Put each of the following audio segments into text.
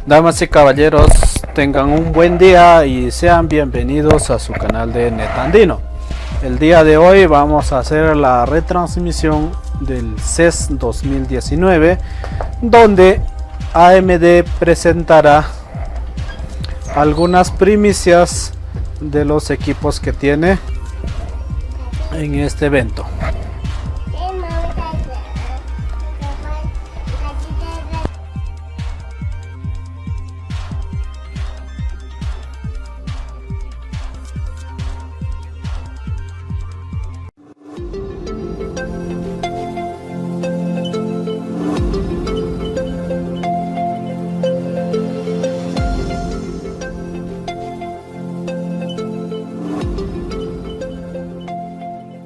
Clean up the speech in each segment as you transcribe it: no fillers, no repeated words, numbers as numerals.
Damas y caballeros, tengan un buen día y sean bienvenidos a su canal de Netandino. El día de hoy vamos a hacer la retransmisión del CES 2019, donde AMD presentará algunas primicias de los equipos que tiene en este evento.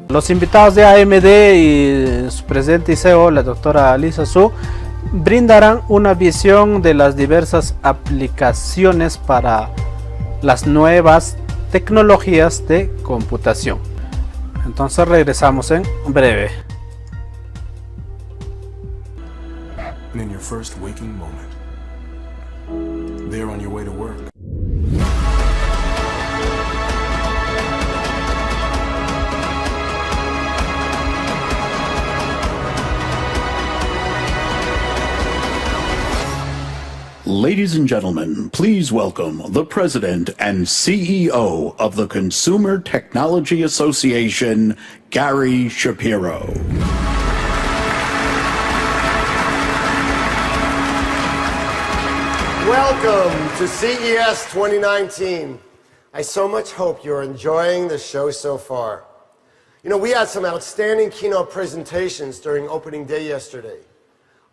Los invitados de AMD y su presidente y CEO, la doctora Lisa Su, brindarán una visión de las diversas aplicaciones para las nuevas tecnologías de computación. Entonces regresamos en breve. In your first waking moment, there on your way to work. Ladies and gentlemen, please welcome the President and CEO of the Consumer Technology Association, Gary Shapiro. Welcome to CES 2019. I so much hope you're enjoying the show so far. You know, we had some outstanding keynote presentations during opening day yesterday.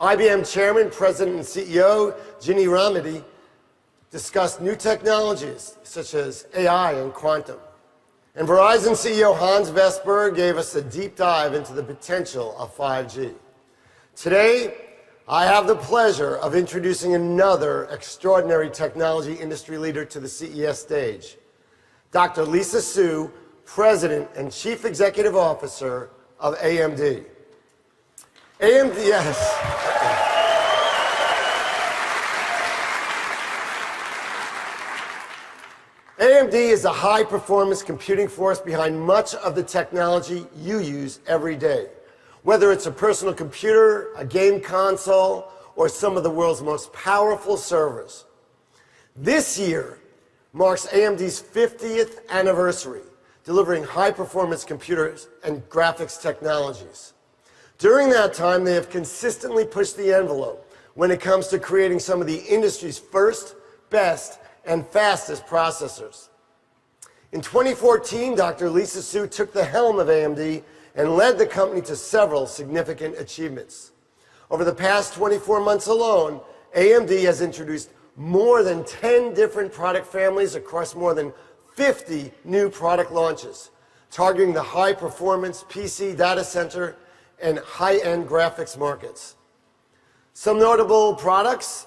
IBM Chairman, President, and CEO Ginni Rometty discussed new technologies such as AI and quantum. And Verizon CEO Hans Vestberg gave us a deep dive into the potential of 5G. Today, I have the pleasure of introducing another extraordinary technology industry leader to the CES stage, Dr. Lisa Su, President and Chief Executive Officer of AMD. AMD, yes. AMD is a high-performance computing force behind much of the technology you use every day. Whether it's a personal computer, a game console, or some of the world's most powerful servers. This year marks AMD's 50th anniversary, delivering high-performance computers and graphics technologies. During that time, they have consistently pushed the envelope when it comes to creating some of the industry's first, best, and fastest processors. In 2014, Dr. Lisa Su took the helm of AMD and led the company to several significant achievements. Over the past 24 months alone, AMD has introduced more than 10 different product families across more than 50 new product launches, targeting the high-performance PC data center and high-end graphics markets. Some notable products: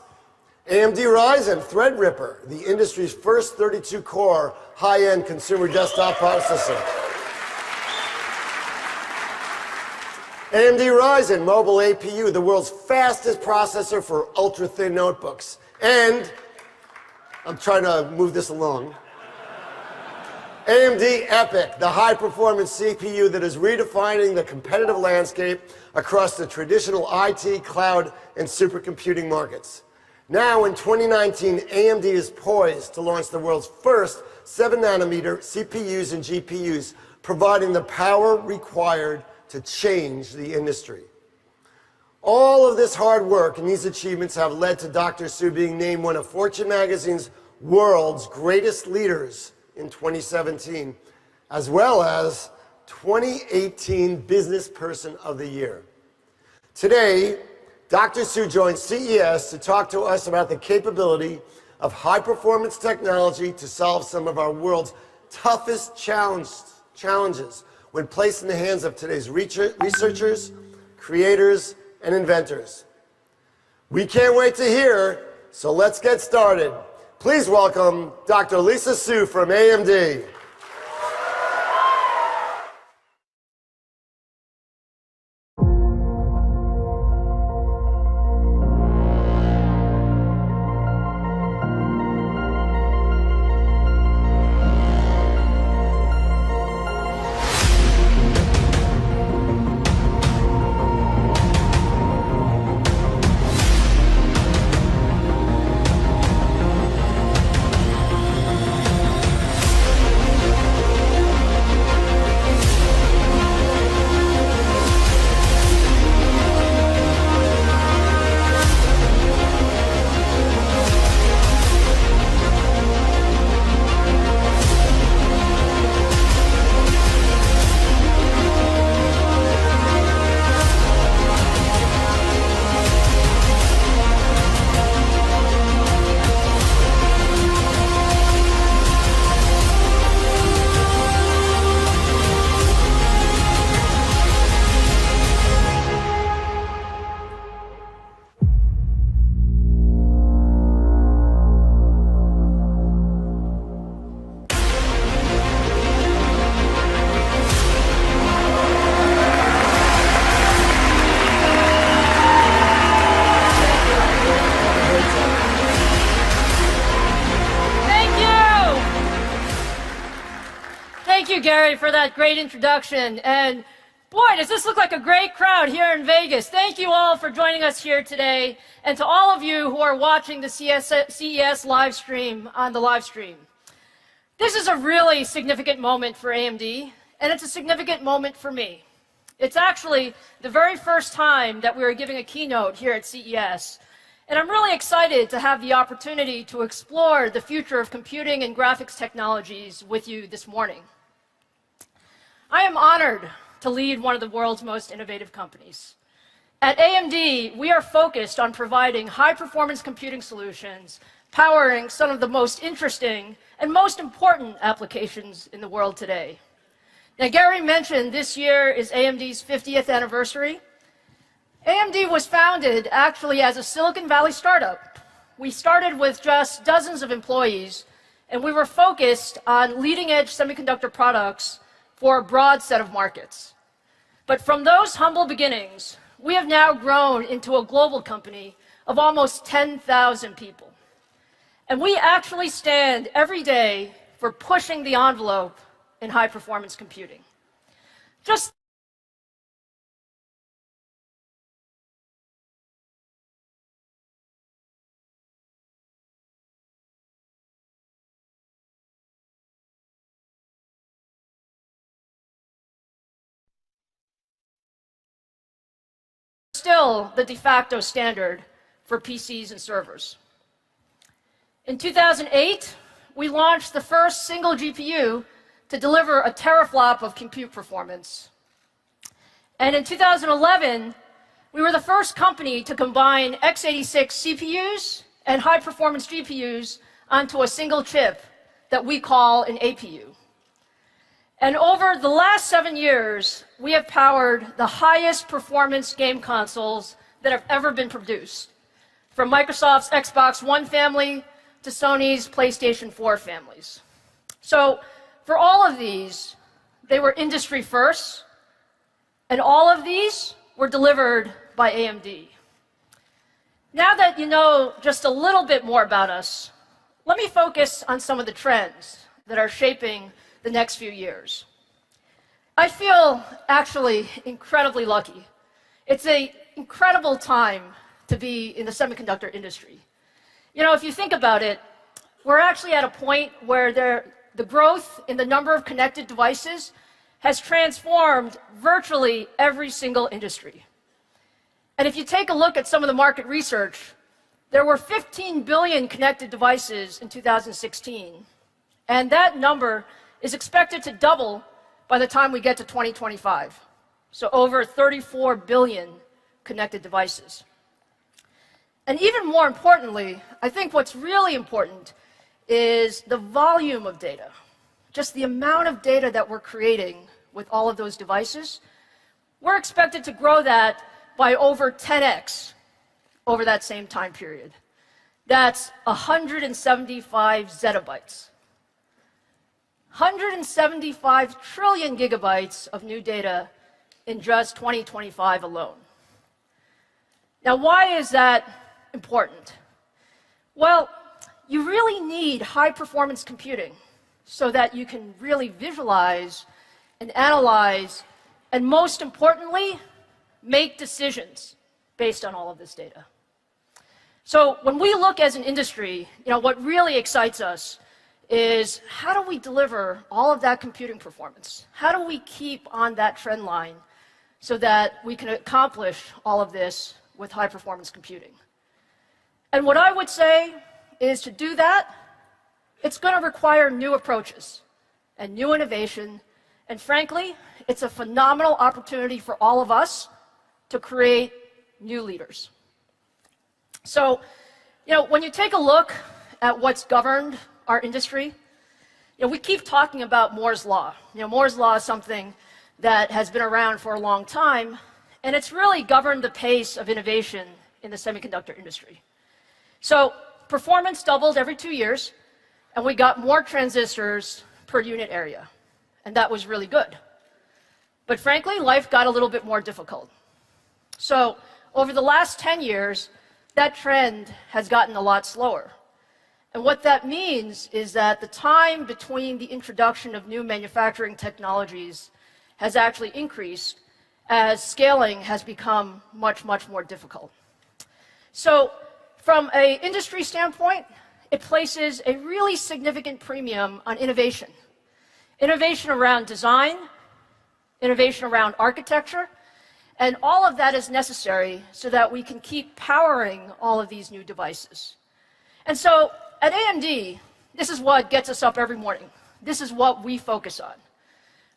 AMD Ryzen Threadripper, the industry's first 32-core high-end consumer desktop processor. AMD Ryzen Mobile APU, the world's fastest processor for ultra-thin notebooks. And, I'm trying to move this along, AMD EPYC, the high-performance CPU that is redefining the competitive landscape across the traditional IT, cloud, and supercomputing markets. Now, in 2019, AMD is poised to launch the world's first 7-nanometer CPUs and GPUs, providing the power required to change the industry. All of this hard work and these achievements have led to Dr. Su being named one of Fortune magazine's world's greatest leaders in 2017, as well as 2018 Business Person of the Year. Today, Dr. Su joins CES to talk to us about the capability of high-performance technology to solve some of our world's toughest challenges when placed in the hands of today's researchers, creators, and inventors. We can't wait to hear, so let's get started. Please welcome Dr. Lisa Su from AMD. Gary, for that great introduction. And boy, does this look like a great crowd here in Vegas. Thank you all for joining us here today, and to all of you who are watching the CES live stream on the live stream. This is a really significant moment for AMD, and it's a significant moment for me. It's actually the very first time that we are giving a keynote here at CES, and I'm really excited to have the opportunity to explore the future of computing and graphics technologies with you this morning. I am honored to lead one of the world's most innovative companies. At AMD, we are focused on providing high-performance computing solutions, powering some of the most interesting and most important applications in the world today. Now, Gary mentioned this year is AMD's 50th anniversary. AMD was founded actually as a Silicon Valley startup. We started with just dozens of employees, and we were focused on leading-edge semiconductor products for a broad set of markets. But from those humble beginnings, we have now grown into a global company of almost 10,000 people. And we actually stand every day for pushing the envelope in high-performance computing. Just still the de facto standard for PCs and servers. In 2008, we launched the first single GPU to deliver a teraflop of compute performance. And in 2011, we were the first company to combine x86 CPUs and high-performance GPUs onto a single chip that we call an APU. And over the last 7 years, we have powered the highest performance game consoles that have ever been produced, from Microsoft's Xbox One family to Sony's PlayStation 4 families. So for all of these, they were industry first, and all of these were delivered by AMD. Now that you know just a little bit more about us, let me focus on some of the trends that are shaping the next few years. I feel actually incredibly lucky. It's an incredible time to be in the semiconductor industry. You know, if you think about it, we're actually at a point where the growth in the number of connected devices has transformed virtually every single industry. And if you take a look at some of the market research, there were 15 billion connected devices in 2016, and that number is expected to double by the time we get to 2025. So over 34 billion connected devices. And even more importantly, I think what's really important is the volume of data. Just the amount of data that we're creating with all of those devices. We're expected to grow that by over 10x over that same time period. That's 175 zettabytes. 175 trillion gigabytes of new data in just 2025 alone. Now, why is that important? Well, you really need high-performance computing so that you can really visualize and analyze, and most importantly, make decisions based on all of this data. So when we look as an industry, what really excites us is how do we deliver all of that computing performance? How do we keep on that trend line so that we can accomplish all of this with high-performance computing? And what I would say is to do that, it's going to require new approaches and new innovation. And frankly, it's a phenomenal opportunity for all of us to create new leaders. So, when you take a look at what's governed our industry, we keep talking about Moore's Law. Moore's Law is something that has been around for a long time, and it's really governed the pace of innovation in the semiconductor industry. So performance doubled every 2 years, and we got more transistors per unit area, and that was really good. But frankly, life got a little bit more difficult. So over the last 10 years, that trend has gotten a lot slower. And what that means is that the time between the introduction of new manufacturing technologies has actually increased as scaling has become much, much more difficult. So from an industry standpoint, it places a really significant premium on innovation. Innovation around design, innovation around architecture, and all of that is necessary so that we can keep powering all of these new devices. And so at AMD, this is what gets us up every morning. This is what we focus on.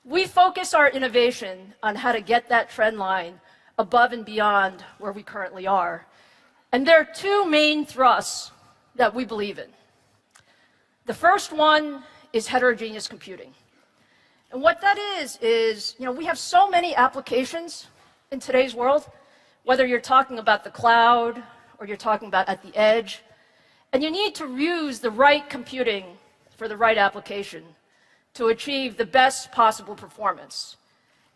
We focus our innovation on how to get that trend line above and beyond where we currently are. And there are two main thrusts that we believe in. The first one is heterogeneous computing. And what that is, we have so many applications in today's world, whether you're talking about the cloud or you're talking about at the edge, and you need to use the right computing for the right application to achieve the best possible performance.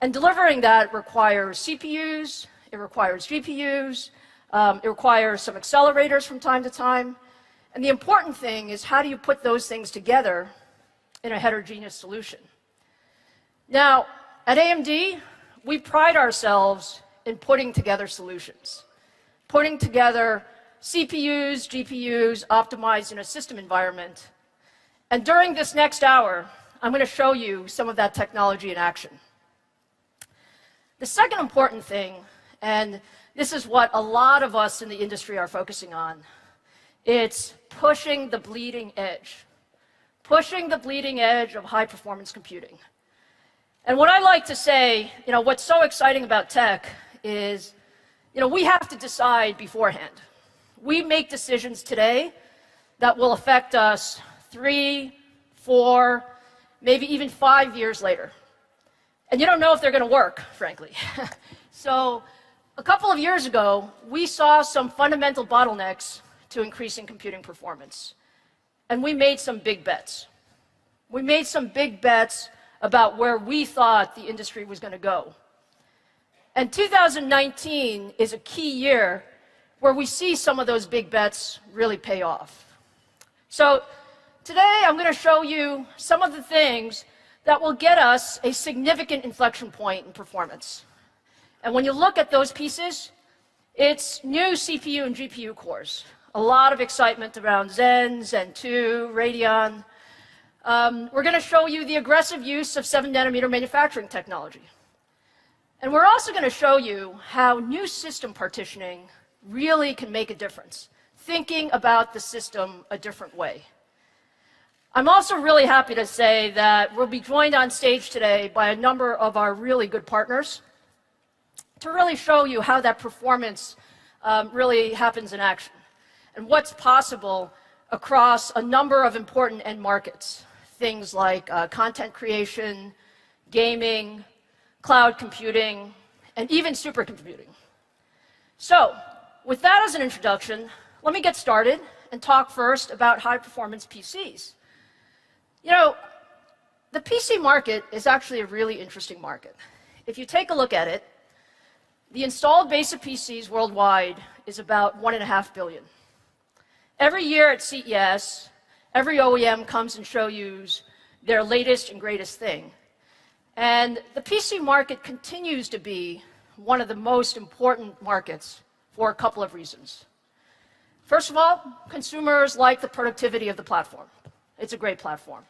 And delivering that requires CPUs, it requires GPUs, it requires some accelerators from time to time. And the important thing is, how do you put those things together in a heterogeneous solution? Now, at AMD, we pride ourselves in putting together solutions, putting together CPUs, GPUs, optimized in a system environment. And during this next hour, I'm going to show you some of that technology in action. The second important thing, and this is what a lot of us in the industry are focusing on, it's pushing the bleeding edge of high-performance computing. And what I like to say, what's so exciting about tech is, we have to decide beforehand. We make decisions today that will affect us 3, 4, maybe even 5 years later. And you don't know if they're going to work, frankly. So a couple of years ago, we saw some fundamental bottlenecks to increasing computing performance. And we made some big bets. We made some big bets about where we thought the industry was going to go. And 2019 is a key year where we see some of those big bets really pay off. So today I'm going to show you some of the things that will get us a significant inflection point in performance. And when you look at those pieces, it's new CPU and GPU cores. A lot of excitement around Zen, Zen 2, Radeon. We're going to show you the aggressive use of 7-nanometer manufacturing technology. And we're also going to show you how new system partitioning really can make a difference, thinking about the system a different way. I'm also really happy to say that we'll be joined on stage today by a number of our really good partners to really show you how that performance really happens in action and what's possible across a number of important end markets, things like content creation, gaming, cloud computing, and even supercomputing. So, with that as an introduction, let me get started and talk first about high-performance PCs. The PC market is actually a really interesting market. If you take a look at it, the installed base of PCs worldwide is about 1.5 billion. Every year at CES, every OEM comes and shows you their latest and greatest thing. And the PC market continues to be one of the most important markets for a couple of reasons. First of all, consumers like the productivity of the platform. It's a great platform.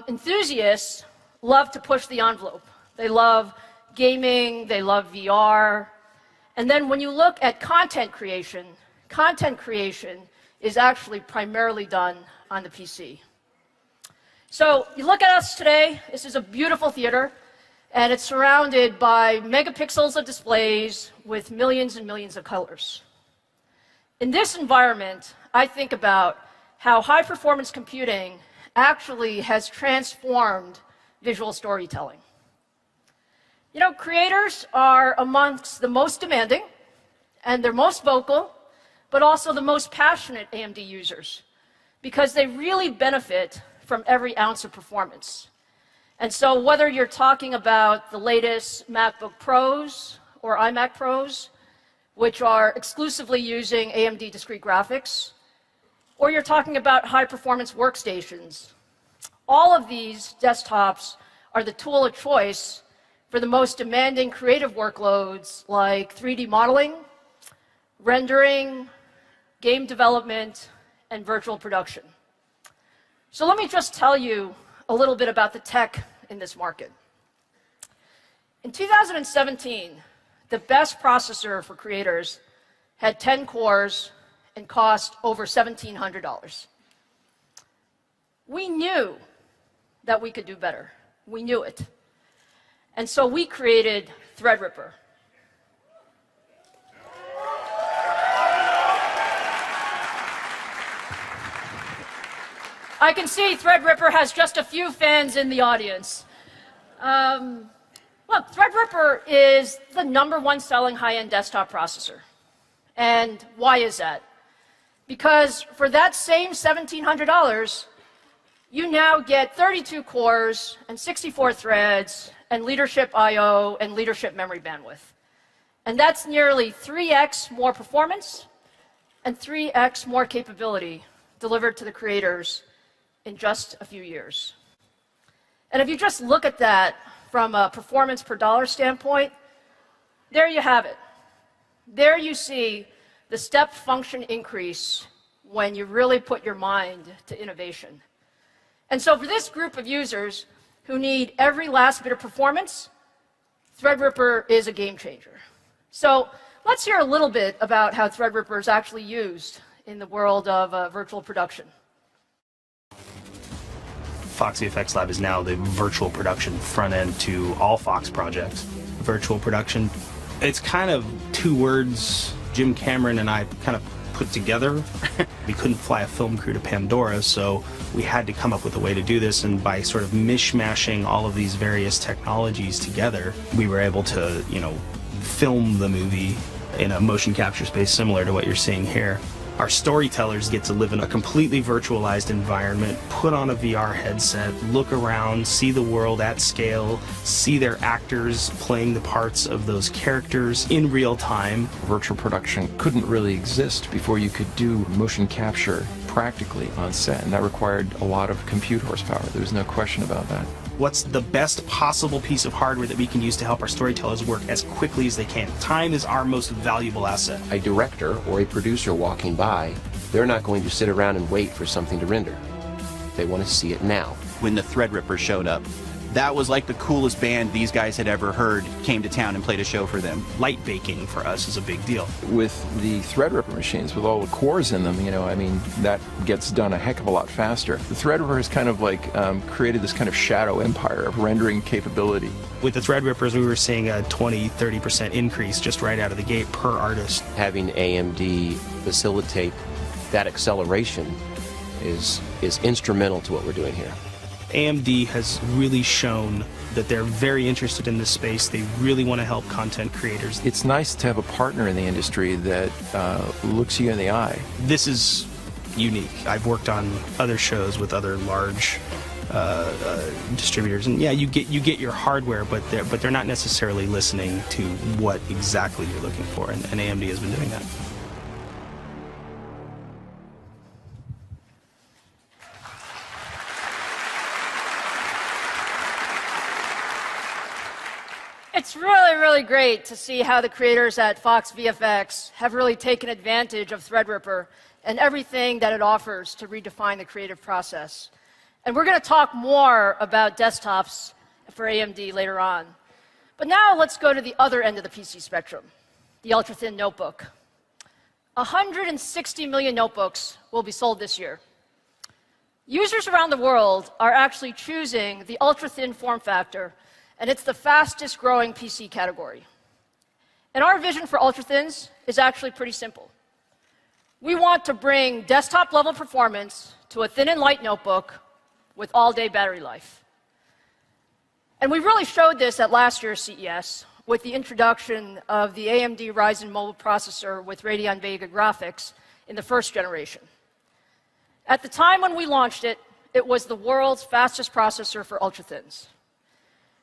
Enthusiasts love to push the envelope. They love gaming, they love VR. And then when you look at content creation is actually primarily done on the PC. So you look at us today, this is a beautiful theater, and it's surrounded by megapixels of displays with millions and millions of colors. In this environment, I think about how high-performance computing actually has transformed visual storytelling. Creators are amongst the most demanding, and they're most vocal, but also the most passionate AMD users, because they really benefit from every ounce of performance. And so whether you're talking about the latest MacBook Pros or iMac Pros, which are exclusively using AMD discrete graphics, or you're talking about high-performance workstations. All of these desktops are the tool of choice for the most demanding creative workloads like 3D modeling, rendering, game development, and virtual production. So let me just tell you a little bit about the tech in this market. In 2017, the best processor for creators had 10 cores and cost over $1,700. We knew that we could do better. We knew it. And so we created Threadripper. I can see Threadripper has just a few fans in the audience. Look, Threadripper is the #1 selling high-end desktop processor. And why is that? Because for that same $1,700, you now get 32 cores and 64 threads and leadership I/O and leadership memory bandwidth. And that's nearly 3x more performance and 3x more capability delivered to the creators in just a few years. And if you just look at that from a performance per dollar standpoint, there you have it. There you see the step function increase when you really put your mind to innovation. And so for this group of users who need every last bit of performance, Threadripper is a game changer. So let's hear a little bit about how Threadripper is actually used in the world of virtual production. Fox VFX Lab is now the virtual production front end to all Fox projects. Virtual production, it's kind of two words Jim Cameron and I kind of put together. We couldn't fly a film crew to Pandora, so we had to come up with a way to do this, and by sort of mishmashing all of these various technologies together, we were able to, film the movie in a motion capture space similar to what you're seeing here. Our storytellers get to live in a completely virtualized environment, put on a VR headset, look around, see the world at scale, see their actors playing the parts of those characters in real time. Virtual production couldn't really exist before you could do motion capture practically on set, and that required a lot of compute horsepower. There's no question about that. What's the best possible piece of hardware that we can use to help our storytellers work as quickly as they can? Time is our most valuable asset. A director or a producer walking by, they're not going to sit around and wait for something to render. They want to see it now. When the Threadripper showed up, that was like the coolest band these guys had ever heard came to town and played a show for them. Light baking for us is a big deal. With the Threadripper machines, with all the cores in them, that gets done a heck of a lot faster. The Threadripper has kind of created this kind of shadow empire of rendering capability. With the Threadrippers, we were seeing a 20-30% increase just right out of the gate per artist. Having AMD facilitate that acceleration is instrumental to what we're doing here. AMD has really shown that they're very interested in this space. They really want to help content creators. It's nice to have a partner in the industry that looks you in the eye. This is unique. I've worked on other shows with other large distributors, and yeah, you get your hardware, but they're not necessarily listening to what exactly you're looking for, and AMD has been doing that. It's really, really great to see how the creators at Fox VFX have really taken advantage of Threadripper and everything that it offers to redefine the creative process. And we're going to talk more about desktops for AMD later on. But now let's go to the other end of the PC spectrum, the ultra-thin notebook. 160 million notebooks will be sold this year. Users around the world are actually choosing the ultra-thin form factor, and it's the fastest growing PC category. And our vision for ultra-thins is actually pretty simple. We want to bring desktop level performance to a thin and light notebook with all-day battery life. And we really showed this at last year's CES with the introduction of the AMD Ryzen mobile processor with Radeon VEGA graphics in the first generation. At the time when we launched it, it was the world's fastest processor for ultra-thins.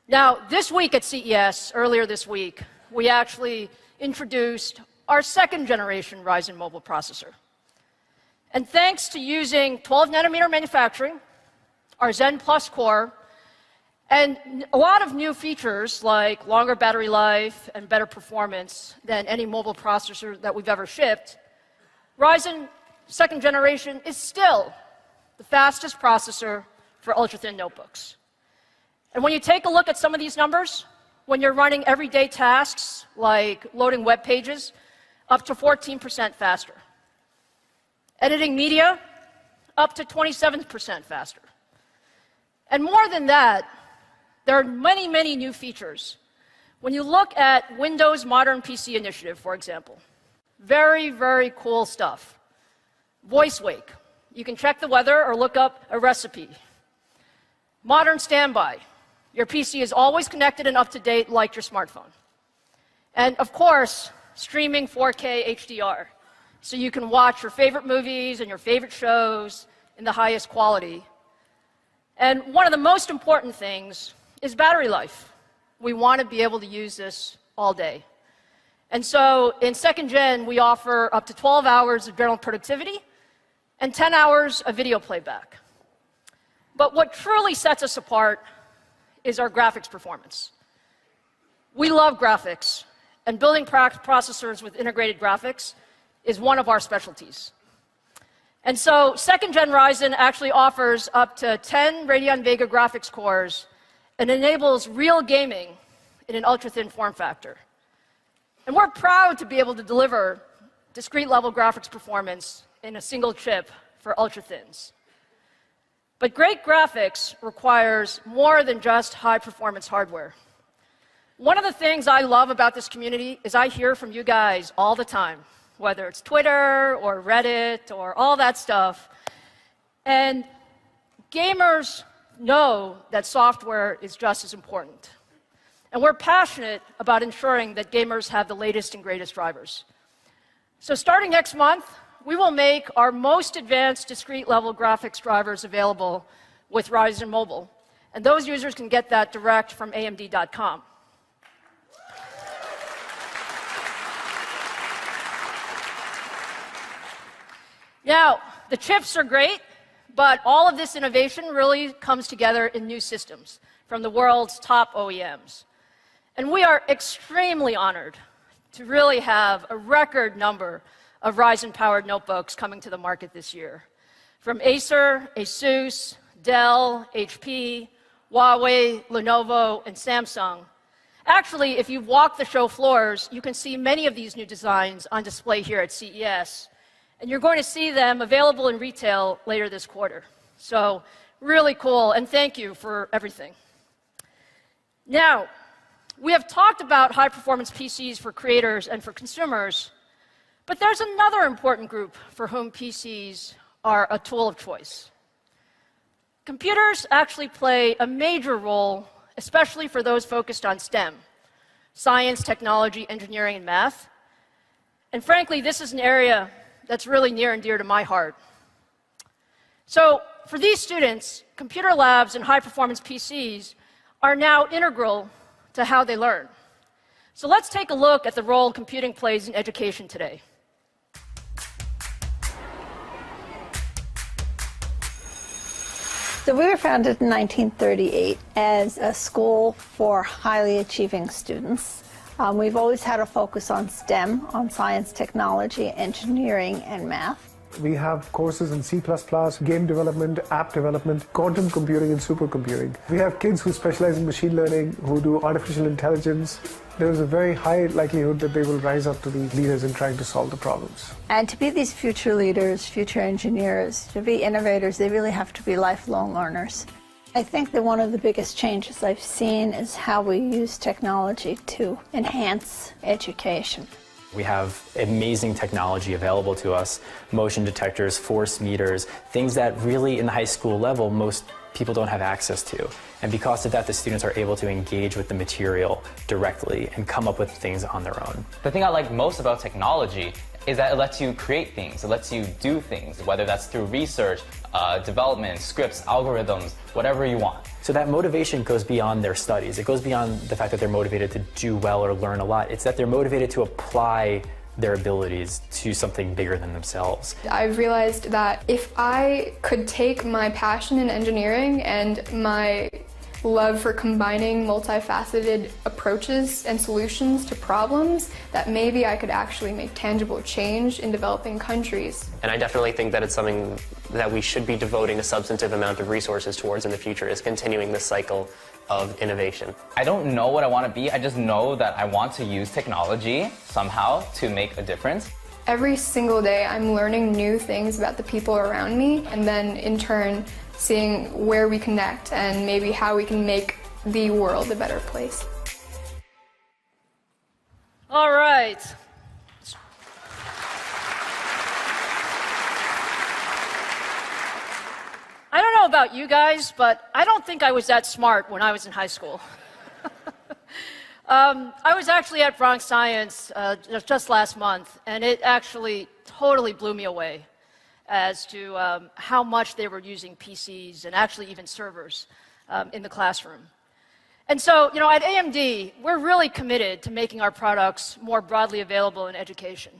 Now, this week at CES, earlier this week, we actually introduced our second generation Ryzen mobile processor. And thanks to using 12 nanometer manufacturing, our Zen Plus core, and a lot of new features like longer battery life and better performance than any mobile processor that we've ever shipped, Ryzen 2nd generation is still the fastest processor for ultra-thin notebooks. And when you take a look at some of these numbers, when you're running everyday tasks like loading web pages, up to 14% faster. Editing media, up to 27% faster. And more than that, there are many, many new features. When you look at Windows Modern PC Initiative, for example, very, very cool stuff. Voice wake. You can check the weather or look up a recipe. Modern standby. Your PC is always connected and up to date like your smartphone. And of course, streaming 4K HDR. So you can watch your favorite movies and your favorite shows in the highest quality. And one of the most important things is battery life. We want to be able to use this all day. And so in 2nd gen, we offer up to 12 hours of general productivity and 10 hours of video playback. But what truly sets us apart is our graphics performance. We love graphics, and building processors with integrated graphics is one of our specialties. And so 2nd gen Ryzen actually offers up to 10 Radeon Vega graphics cores and enables real gaming in an ultra-thin form factor. And we're proud to be able to deliver discrete level graphics performance in a single chip for ultra-thins. But great graphics requires more than just high-performance hardware. One of the things I love about this community is I hear from you guys all the time, whether it's Twitter or Reddit or all that stuff. And gamers know that software is just as important. And we're passionate about ensuring that gamers have the latest and greatest drivers. So starting next month, we will make our most advanced discrete level graphics drivers available with Ryzen Mobile. And those users can get that direct from AMD.com. Now, the chips are great, but all of this innovation really comes together in new systems from the world's top OEMs. And we are extremely honored to really have a record number of Ryzen-powered notebooks coming to the market this year. From Acer, Asus, Dell, HP, Huawei, Lenovo, and Samsung. Actually, if you've walked the show floors, you can see many of these new designs on display here at CES. And you're going to see them available in retail later this quarter. So really cool, and thank you for everything. Now, we have talked about high-performance PCs for creators and for consumers, but there's another important group for whom PCs are a tool of choice. Computers actually play a major role, especially for those focused on STEM, science, technology, engineering, and math. And frankly, this is an area that's really near and dear to my heart. So for these students, computer labs and high-performance PCs are now integral to how they learn. So let's take a look at the role computing plays in education today. So we were founded in 1938 as a school for highly achieving students. We've always had a focus on STEM, on science, technology, engineering, and math. We have courses in C++, game development, app development, quantum computing, and supercomputing. We have kids who specialize in machine learning, who do artificial intelligence. There is a very high likelihood that they will rise up to be leaders in trying to solve the problems. And to be these future leaders, future engineers, to be innovators, they really have to be lifelong learners. I think that one of the biggest changes I've seen is how we use technology to enhance education. We have amazing technology available to us, motion detectors, force meters, things that really in the high school level most people don't have access to. And because of that, the students are able to engage with the material directly and come up with things on their own. The thing I like most about technology is that it lets you create things, it lets you do things, whether that's through research, development, scripts, algorithms, whatever you want. So that motivation goes beyond their studies. It goes beyond the fact that they're motivated to do well or learn a lot. It's that they're motivated to apply their abilities to something bigger than themselves. I've realized that if I could take my passion in engineering and my love for combining multifaceted approaches and solutions to problems, that maybe I could actually make tangible change in developing countries. And I definitely think that it's something that we should be devoting a substantive amount of resources towards in the future, is continuing this cycle of innovation. I don't know what I want to be, I just know that I want to use technology somehow to make a difference. Every single day I'm learning new things about the people around me, and then in turn seeing where we connect and maybe how we can make the world a better place. All right. I don't know about you guys, but I don't think I was that smart when I was in high school. I was actually at Bronx Science just last month, and it actually totally blew me away as to how much they were using PCs and actually even servers in the classroom. And so, you know, at AMD, we're really committed to making our products more broadly available in education.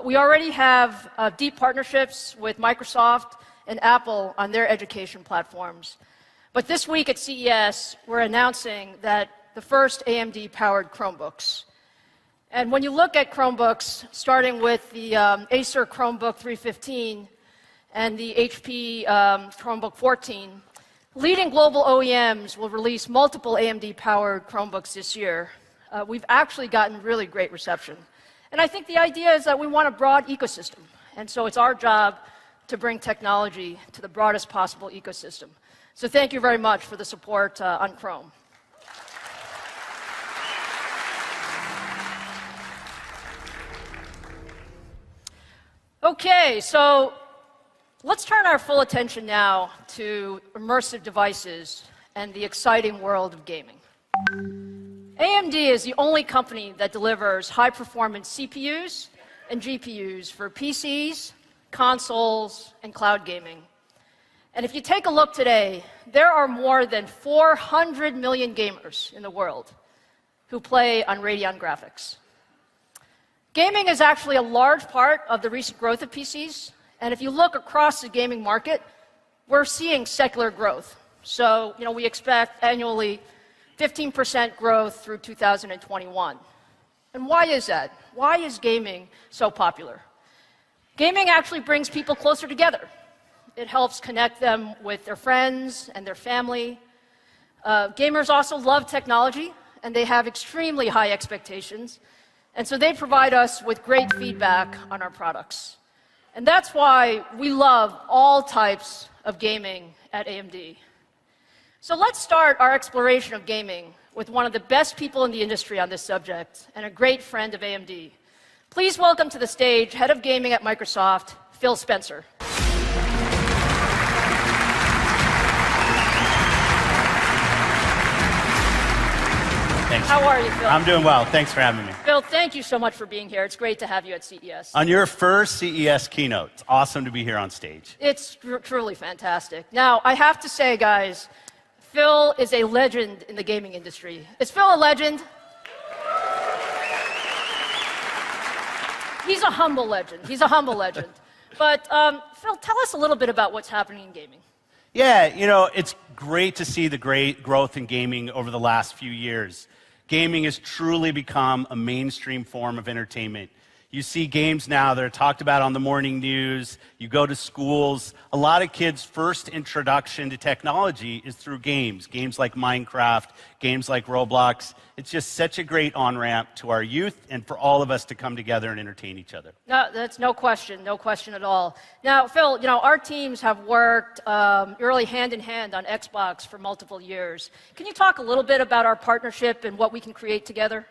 We already have deep partnerships with Microsoft and Apple on their education platforms. But this week at CES, we're announcing that the first AMD-powered Chromebooks. And when you look at Chromebooks, starting with the Acer Chromebook 315 and the HP Chromebook 14, leading global OEMs will release multiple AMD-powered Chromebooks this year. We've actually gotten really great reception. And I think the idea is that we want a broad ecosystem. And so it's our job to bring technology to the broadest possible ecosystem. So thank you very much for the support on Chrome. Okay, so let's turn our full attention now to immersive devices and the exciting world of gaming. AMD is the only company that delivers high-performance CPUs and GPUs for PCs, consoles, and cloud gaming. And if you take a look today, there are more than 400 million gamers in the world who play on Radeon graphics. Gaming is actually a large part of the recent growth of PCs, and if you look across the gaming market, we're seeing secular growth. So, you know, we expect annually 15% growth through 2021. And why is that? Why is gaming so popular? Gaming actually brings people closer together. It helps connect them with their friends and their family. Gamers also love technology, and they have extremely high expectations. And so they provide us with great feedback on our products. And that's why we love all types of gaming at AMD. So let's start our exploration of gaming with one of the best people in the industry on this subject and a great friend of AMD. Please welcome to the stage Head of Gaming at Microsoft, Phil Spencer. Thanks. How are you, Phil? I'm doing well. Thanks for having me. Phil, thank you so much for being here. It's great to have you at CES. On your first CES keynote, it's awesome to be here on stage. It's truly fantastic. Now, I have to say, guys, Phil is a legend in the gaming industry. Is Phil a legend? He's a humble legend. He's a humble legend. But Phil, tell us a little bit about what's happening in gaming. Yeah, you know, it's great to see the great growth in gaming over the last few years. Gaming has truly become a mainstream form of entertainment. You see games now that are talked about on the morning news. You go to schools. A lot of kids' first introduction to technology is through games. Games like Minecraft, games like Roblox. It's just such a great on-ramp to our youth and for all of us to come together and entertain each other. No, that's no question at all. Now, Phil, you know, our teams have worked really hand in hand on Xbox for multiple years. Can you talk a little bit about our partnership and what we can create together?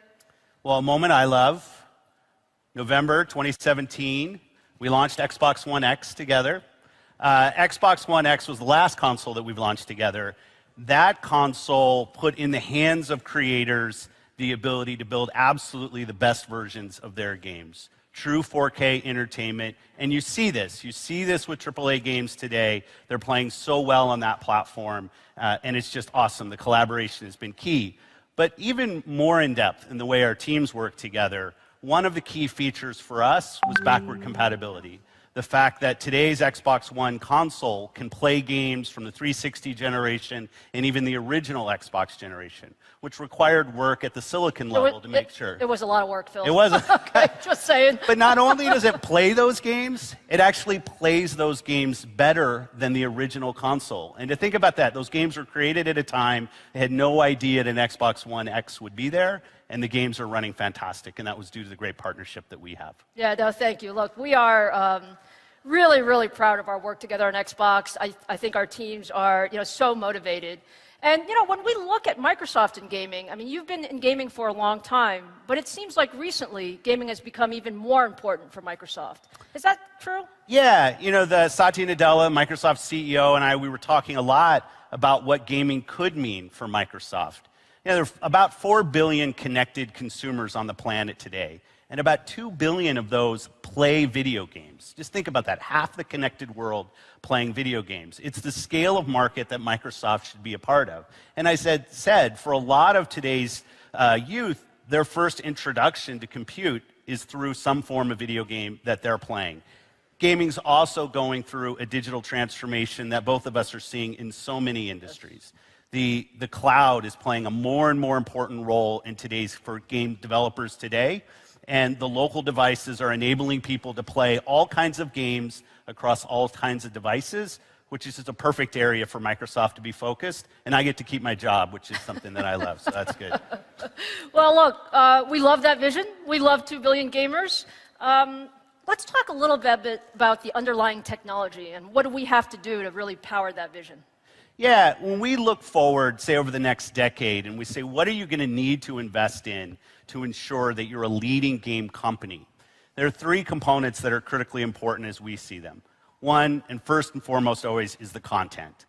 Well, a moment I love. November 2017, we launched Xbox One X together. Xbox One X was the last console that we've launched together. That console put in the hands of creators the ability to build absolutely the best versions of their games. True 4K entertainment, and you see this. You see this with AAA games today. They're playing so well on that platform, and it's just awesome. The collaboration has been key. But even more in depth in the way our teams work together, one of the key features for us was backward compatibility. The fact that today's Xbox One console can play games from the 360 generation and even the original Xbox generation, which required work at the silicon level to make sure. It was a lot of work, Phil. It was. Okay, just saying. But not only does it play those games, it actually plays those games better than the original console. And to think about that, those games were created at a time they had no idea that an Xbox One X would be there, and the games are running fantastic, and that was due to the great partnership that we have. Yeah, no, thank you. Look, we are really, really proud of our work together on Xbox. I think our teams are, so motivated. And, when we look at Microsoft in gaming, I mean, you've been in gaming for a long time, but it seems like recently gaming has become even more important for Microsoft. Is that true? Yeah, the Satya Nadella, Microsoft CEO, and I, we were talking a lot about what gaming could mean for Microsoft. There are about 4 billion connected consumers on the planet today, and about 2 billion of those play video games. Just think about that, half the connected world playing video games. It's the scale of market that Microsoft should be a part of. And I said for a lot of today's youth, their first introduction to compute is through some form of video game that they're playing. Gaming's also going through a digital transformation that both of us are seeing in so many industries. The cloud is playing a more and more important role in for game developers today, and the local devices are enabling people to play all kinds of games across all kinds of devices, which is just a perfect area for Microsoft to be focused, and I get to keep my job, which is something that I love, so that's good. Well, look, we love that vision. We love 2 billion gamers. Let's talk a little bit about the underlying technology, and what do we have to do to really power that vision? Yeah, when we look forward, say over the next decade, and we say, what are you going to need to invest in to ensure that you're a leading game company? There are 3 components that are critically important as we see them. One, and first and foremost always, is the content.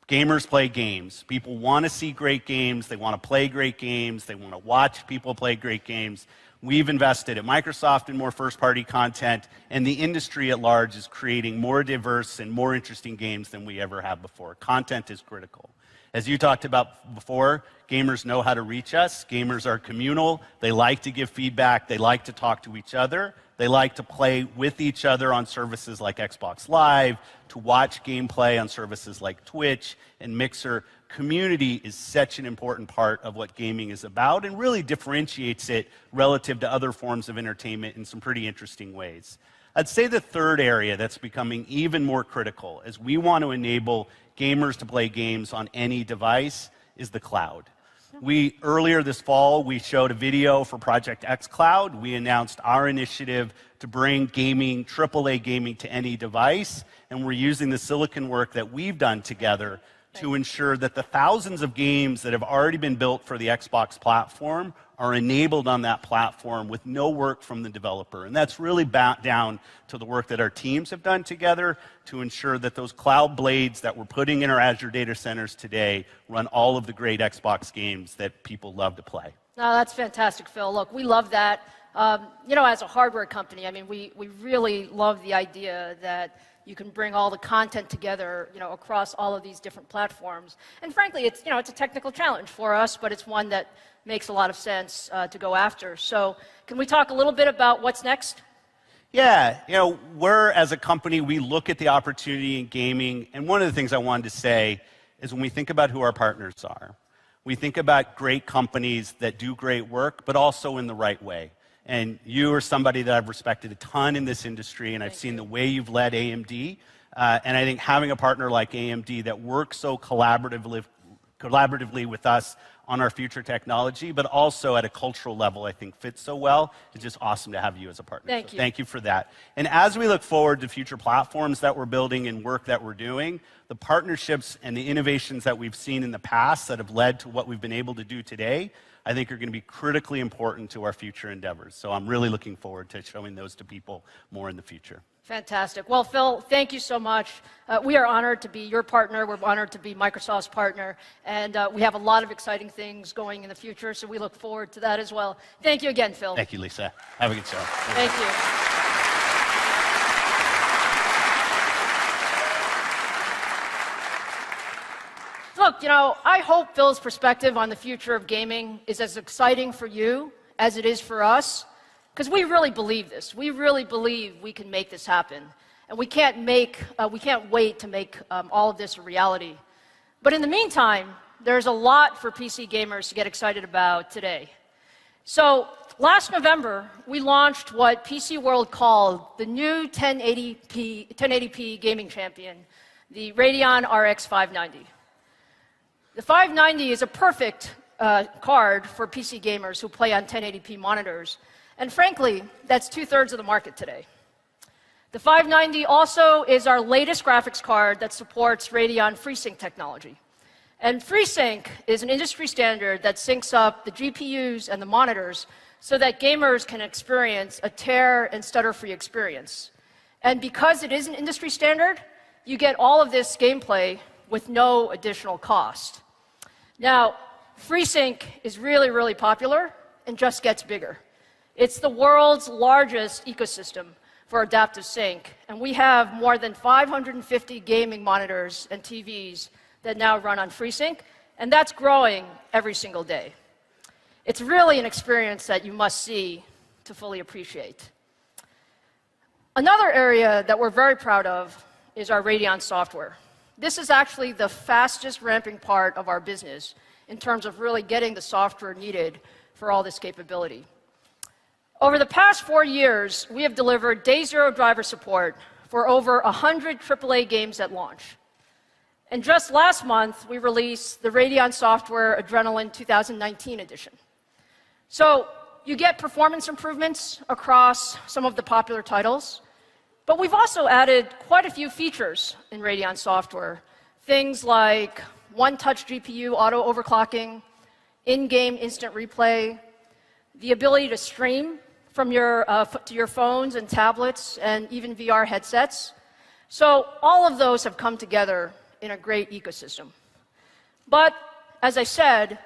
Gamers play games. People want to see great games. They want to play great games. They want to watch people play great games. We've invested at Microsoft in more first-party content, and the industry at large is creating more diverse and more interesting games than we ever have before. Content is critical. As you talked about before, gamers know how to reach us. Gamers are communal. They like to give feedback. They like to talk to each other. They like to play with each other on services like Xbox Live, to watch gameplay on services like Twitch and Mixer. Community is such an important part of what gaming is about and really differentiates it relative to other forms of entertainment in some pretty interesting ways. I'd say the third area that's becoming even more critical as we want to enable gamers to play games on any device is the cloud. Earlier this fall, we showed a video for Project xCloud. We announced our initiative to bring gaming, AAA gaming, to any device, and we're using the silicon work that we've done together to ensure that the thousands of games that have already been built for the Xbox platform are enabled on that platform with no work from the developer. And that's really down to the work that our teams have done together to ensure that those cloud blades that we're putting in our Azure data centers today run all of the great Xbox games that people love to play. No, that's fantastic, Phil. Look, we love that. As a hardware company, I mean, we really love the idea that you can bring all the content together, across all of these different platforms. And frankly, it's a technical challenge for us, but it's one that makes a lot of sense to go after. So can we talk a little bit about what's next? Yeah, we're, as a company, we look at the opportunity in gaming, and one of the things I wanted to say is when we think about who our partners are, we think about great companies that do great work, but also in the right way. And you are somebody that I've respected a ton in this industry, and I've seen the way you've led AMD. And I think having a partner like AMD that works so collaboratively with us on our future technology, but also at a cultural level, I think fits so well. It's just awesome to have you as a partner. Thank you. Thank you for that. And as we look forward to future platforms that we're building and work that we're doing, the partnerships and the innovations that we've seen in the past that have led to what we've been able to do today, I think are going to be critically important to our future endeavors. So I'm really looking forward to showing those to people more in the future. Fantastic. Well, Phil, thank you so much. We are honored to be your partner. We're honored to be Microsoft's partner. And we have a lot of exciting things going in the future, so we look forward to that as well. Thank you again, Phil. Thank you, Lisa. Have a good show. Thank you. Look, I hope Phil's perspective on the future of gaming is as exciting for you as it is for us. Because we really believe this. We really believe we can make this happen. And we can't wait to make all of this a reality. But in the meantime, there's a lot for PC gamers to get excited about today. So last November, we launched what PC World called the new 1080p gaming champion, the Radeon RX 590. The 590 is a perfect card for PC gamers who play on 1080p monitors. And frankly, that's 2/3 of the market today. The 590 also is our latest graphics card that supports Radeon FreeSync technology. And FreeSync is an industry standard that syncs up the GPUs and the monitors so that gamers can experience a tear and stutter-free experience. And because it is an industry standard, you get all of this gameplay with no additional cost. Now, FreeSync is really, really popular and just gets bigger. It's the world's largest ecosystem for adaptive sync, and we have more than 550 gaming monitors and TVs that now run on FreeSync, and that's growing every single day. It's really an experience that you must see to fully appreciate. Another area that we're very proud of is our Radeon software. This is actually the fastest ramping part of our business in terms of really getting the software needed for all this capability. Over the past 4 years, we have delivered day zero driver support for over 100 AAA games at launch. And just last month, we released the Radeon Software Adrenaline 2019 edition. So you get performance improvements across some of the popular titles, but we've also added quite a few features in Radeon software. Things like one-touch GPU auto overclocking, in-game instant replay, the ability to stream from to your phones and tablets and even VR headsets. So all of those have come together in a great ecosystem. But as I said,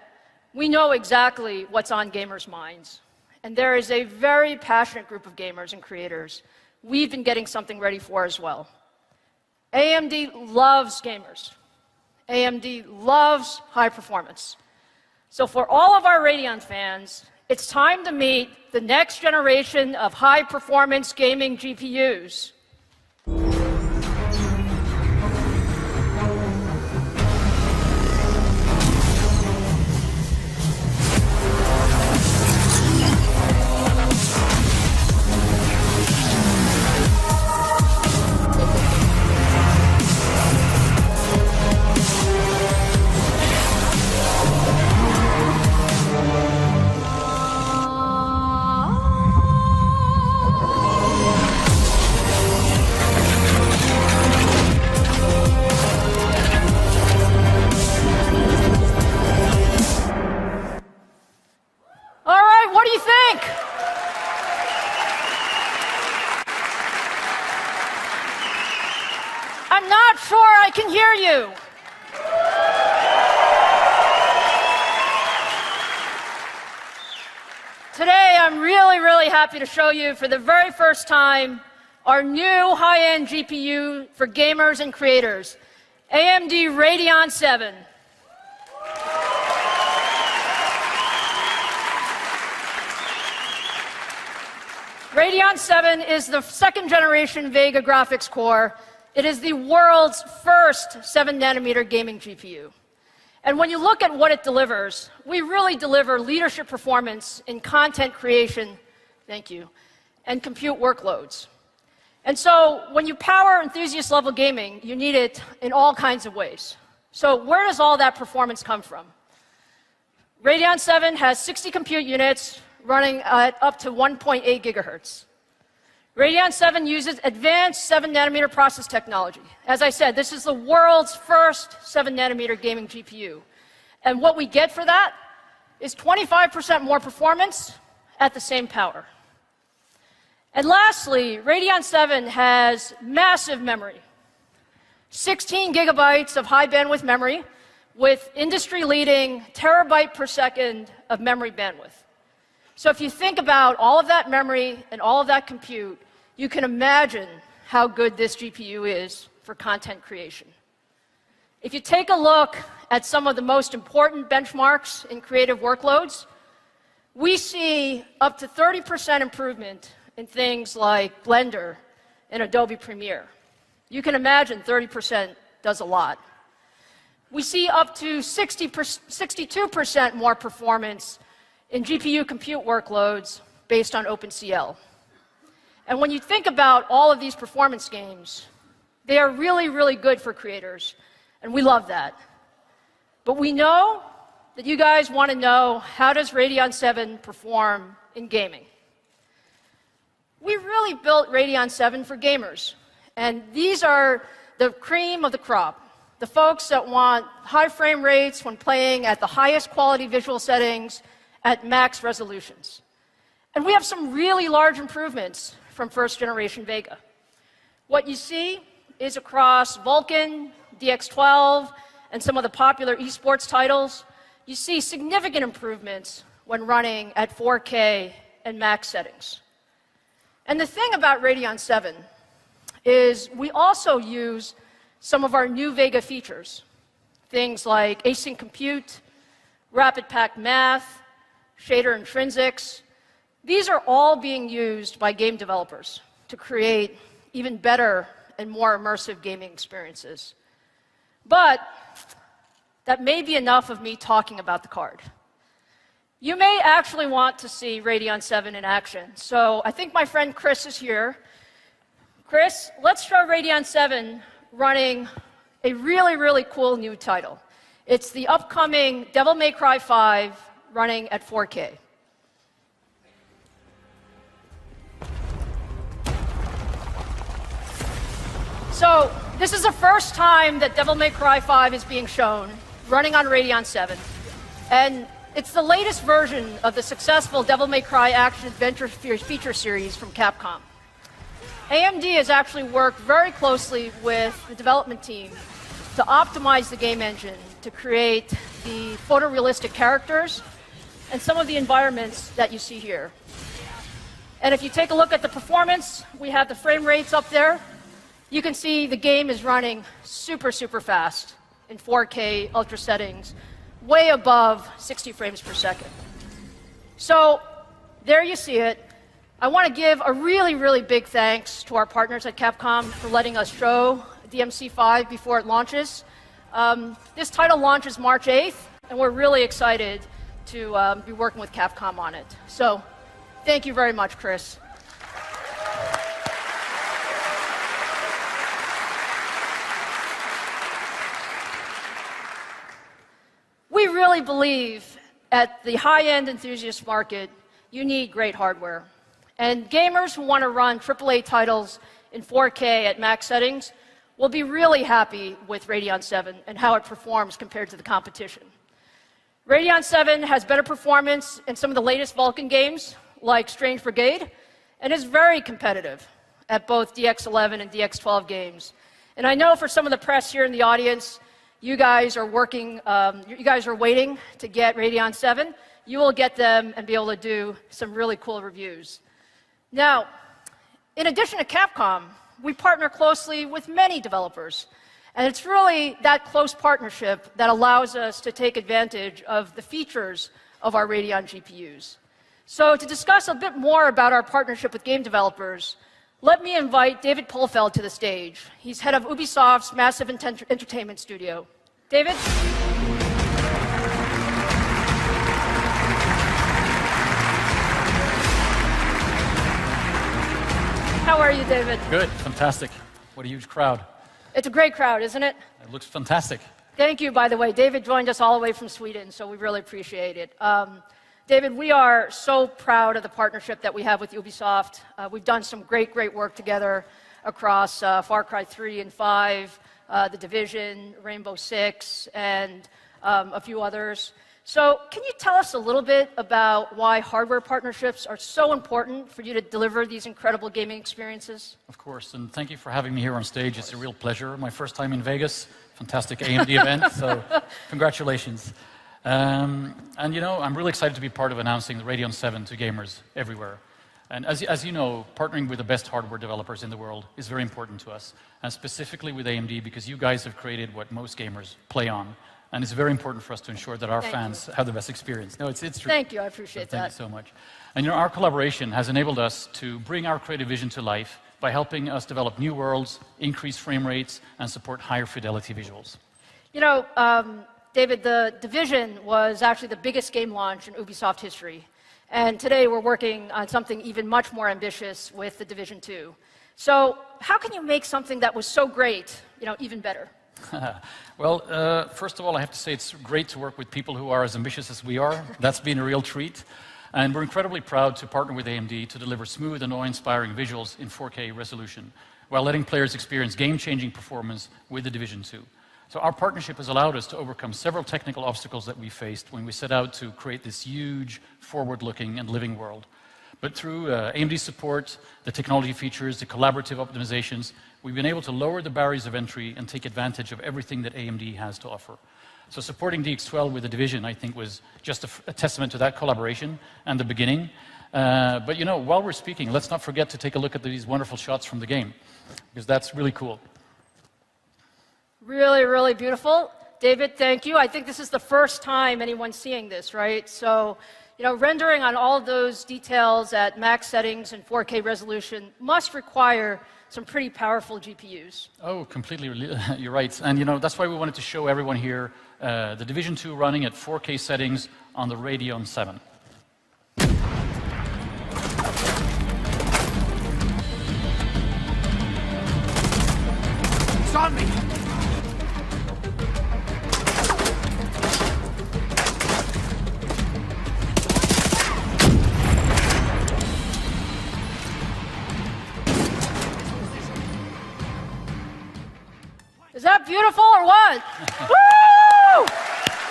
we know exactly what's on gamers' minds. And there is a very passionate group of gamers and creators we've been getting something ready for as well. AMD loves gamers. AMD loves high performance. So for all of our Radeon fans, it's time to meet the next generation of high-performance gaming GPUs. I'm not sure I can hear you. Today, I'm really, really happy to show you for the very first time our new high-end GPU for gamers and creators, AMD Radeon 7. Radeon 7 is the second-generation VEGA graphics core. It is the world's first 7-nanometer gaming GPU. And when you look at what it delivers, we really deliver leadership performance in content creation, thank you, and compute workloads. And so when you power enthusiast-level gaming, you need it in all kinds of ways. So where does all that performance come from? Radeon 7 has 60 compute units running at up to 1.8 gigahertz. Radeon 7 uses advanced 7-nanometer process technology. As I said, this is the world's first 7-nanometer gaming GPU. And what we get for that is 25% more performance at the same power. And lastly, Radeon 7 has massive memory. 16 gigabytes of high bandwidth memory with industry-leading terabyte per second of memory bandwidth. So if you think about all of that memory and all of that compute, you can imagine how good this GPU is for content creation. If you take a look at some of the most important benchmarks in creative workloads, we see up to 30% improvement in things like Blender and Adobe Premiere. You can imagine 30% does a lot. We see up to 62% more performance in GPU compute workloads based on OpenCL. And when you think about all of these performance gains, they are really, really good for creators, and we love that. But we know that you guys want to know, how does Radeon 7 perform in gaming? We really built Radeon 7 for gamers, and these are the cream of the crop. The folks that want high frame rates when playing at the highest quality visual settings at max resolutions. And we have some really large improvements from first generation VEGA. What you see is across Vulkan, DX12, and some of the popular esports titles, you see significant improvements when running at 4K and max settings. And the thing about Radeon 7 is we also use some of our new VEGA features, things like async compute, rapid packed math, shader intrinsics. These are all being used by game developers to create even better and more immersive gaming experiences. But that may be enough of me talking about the card. You may actually want to see Radeon 7 in action. So I think my friend Chris is here. Chris, let's show Radeon 7 running a really, really cool new title. It's the upcoming Devil May Cry 5 running at 4K. So this is the first time that Devil May Cry 5 is being shown, running on Radeon 7. And it's the latest version of the successful Devil May Cry action-adventure feature series from Capcom. AMD has actually worked very closely with the development team to optimize the game engine to create the photorealistic characters and some of the environments that you see here. And if you take a look at the performance, we have the frame rates up there. You can see the game is running super, super fast in 4K ultra settings, way above 60 frames per second. So there you see it. I want to give a really, really big thanks to our partners at Capcom for letting us show DMC5 before it launches. This title launches March 8th, and we're really excited to be working with Capcom on it. So thank you very much, Chris. We really believe at the high-end enthusiast market, you need great hardware. And gamers who want to run AAA titles in 4K at max settings will be really happy with Radeon 7 and how it performs compared to the competition. Radeon 7 has better performance in some of the latest Vulkan games, like Strange Brigade, and is very competitive at both DX11 and DX12 games. And I know for some of the press here in the audience, you guys are waiting to get Radeon 7. You will get them and be able to do some really cool reviews. Now, in addition to Capcom, we partner closely with many developers. And it's really that close partnership that allows us to take advantage of the features of our Radeon GPUs. So to discuss a bit more about our partnership with game developers, let me invite David Polfeld to the stage. He's head of Ubisoft's massive entertainment studio. David? How are you, David? Good, fantastic. What a huge crowd. It's a great crowd, isn't it? It looks fantastic. Thank you, by the way. David joined us all the way from Sweden, so we really appreciate it. David, we are so proud of the partnership that we have with Ubisoft. We've done some great, great work together across Far Cry 3 and 5, The Division, Rainbow Six, and a few others. So can you tell us a little bit about why hardware partnerships are so important for you to deliver these incredible gaming experiences? Of course, and thank you for having me here on stage. It's a real pleasure. My first time in Vegas, fantastic AMD event, so congratulations. And you know, I'm really excited to be part of announcing the Radeon 7 to gamers everywhere. And as you know, partnering with the best hardware developers in the world is very important to us, and specifically with AMD because you guys have created what most gamers play on. And it's very important for us to ensure that our fans have the best experience. No, it's true. Thank you, I appreciate that. Thank you so much. And our collaboration has enabled us to bring our creative vision to life by helping us develop new worlds, increase frame rates, and support higher fidelity visuals. David, the Division was actually the biggest game launch in Ubisoft history. And today we're working on something even much more ambitious with the Division 2. So how can you make something that was so great, even better? Well, first of all, I have to say it's great to work with people who are as ambitious as we are. That's been a real treat. And we're incredibly proud to partner with AMD to deliver smooth and awe-inspiring visuals in 4K resolution, while letting players experience game-changing performance with the Division 2. So our partnership has allowed us to overcome several technical obstacles that we faced when we set out to create this huge, forward-looking and living world. But through AMD support, the technology features, the collaborative optimizations, we've been able to lower the barriers of entry and take advantage of everything that AMD has to offer. So supporting DX12 with the Division, I think, was just a testament to that collaboration and the beginning. But while we're speaking, let's not forget to take a look at these wonderful shots from the game, because that's really cool. Really, really beautiful. David, thank you. I think this is the first time anyone's seeing this, right? So, rendering on all of those details at max settings and 4K resolution must require some pretty powerful GPUs. Oh, completely. You're right. And, that's why we wanted to show everyone here the Division 2 running at 4K settings on the Radeon 7. It's on me! Is that beautiful or what? Woo!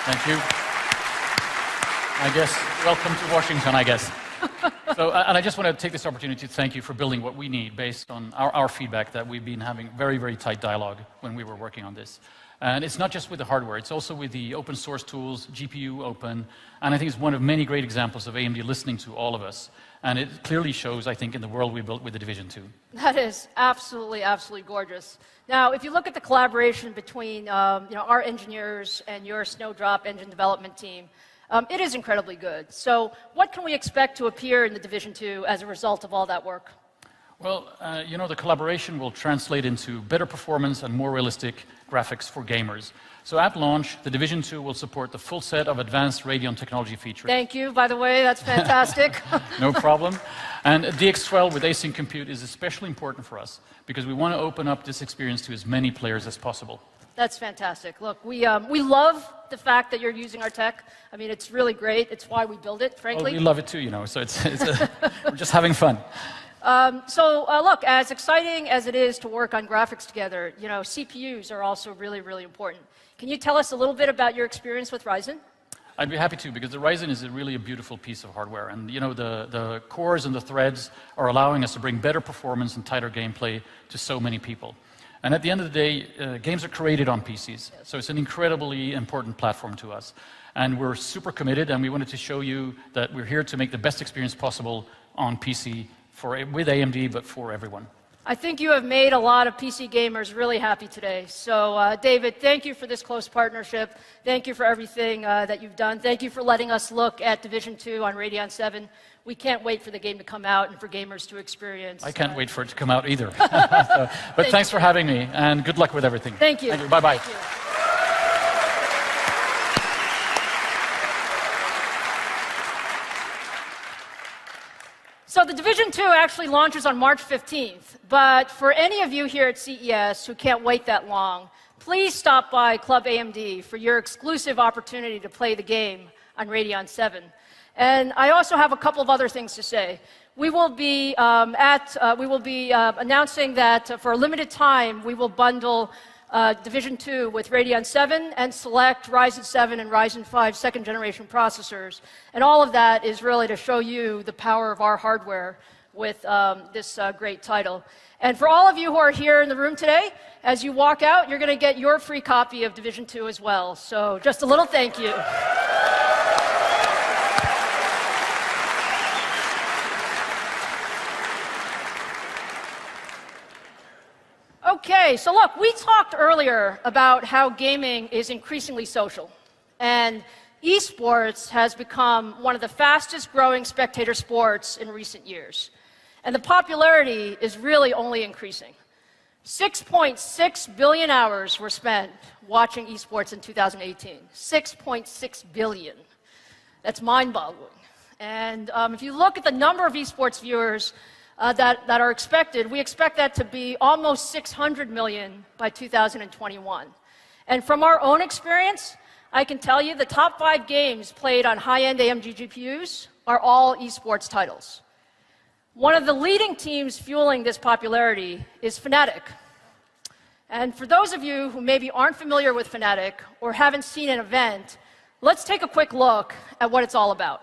Thank you. I guess, welcome to Washington, I guess. And I just want to take this opportunity to thank you for building what we need based on our feedback that we've been having very, very tight dialogue when we were working on this. And it's not just with the hardware, it's also with the open source tools, GPU open, and I think it's one of many great examples of AMD listening to all of us. And it clearly shows, I think, in the world we built with the Division 2. That is absolutely, absolutely gorgeous. Now, if you look at the collaboration between our engineers and your Snowdrop engine development team, it is incredibly good. So what can we expect to appear in the Division 2 as a result of all that work? Well, the collaboration will translate into better performance and more realistic graphics for gamers. So at launch, the Division 2 will support the full set of advanced Radeon technology features. Thank you, by the way, that's fantastic. No problem. And DX12 with async compute is especially important for us because we want to open up this experience to as many players as possible. That's fantastic. Look, we love the fact that you're using our tech. I mean, it's really great. It's why we build it, frankly. Well, we love it too, so we're just having fun. Look, as exciting as it is to work on graphics together, CPUs are also really, really important. Can you tell us a little bit about your experience with Ryzen? I'd be happy to, because the Ryzen is really a beautiful piece of hardware. And, the cores and the threads are allowing us to bring better performance and tighter gameplay to so many people. And at the end of the day, games are created on PCs. So it's an incredibly important platform to us. And we're super committed, and we wanted to show you that we're here to make the best experience possible on PC with AMD, but for everyone. I think you have made a lot of PC gamers really happy today. So, David, thank you for this close partnership. Thank you for everything that you've done. Thank you for letting us look at Division 2 on Radeon 7. We can't wait for the game to come out and for gamers to experience. I can't wait for it to come out either. But thanks for having me, and good luck with everything. Thank you. Thank you. Bye-bye. So the Division 2 actually launches on March 15th, but for any of you here at CES who can't wait that long, please stop by Club AMD for your exclusive opportunity to play the game on Radeon 7. And I also have a couple of other things to say. We will be announcing that for a limited time we will bundle Division 2 with Radeon 7 and select Ryzen 7 and Ryzen 5 second-generation processors. And all of that is really to show you the power of our hardware with this great title. And for all of you who are here in the room today, as you walk out, you're going to get your free copy of Division 2 as well. So just a little thank you. Okay, so look, we talked earlier about how gaming is increasingly social. And esports has become one of the fastest growing spectator sports in recent years. And the popularity is really only increasing. 6.6 billion hours were spent watching esports in 2018. 6.6 billion. That's mind-boggling. And if you look at the number of esports viewers that are expected, we expect that to be almost 600 million by 2021. And from our own experience, I can tell you the top 5 games played on high-end AMD GPUs are all esports titles. One of the leading teams fueling this popularity is Fnatic. And for those of you who maybe aren't familiar with Fnatic or haven't seen an event, let's take a quick look at what it's all about.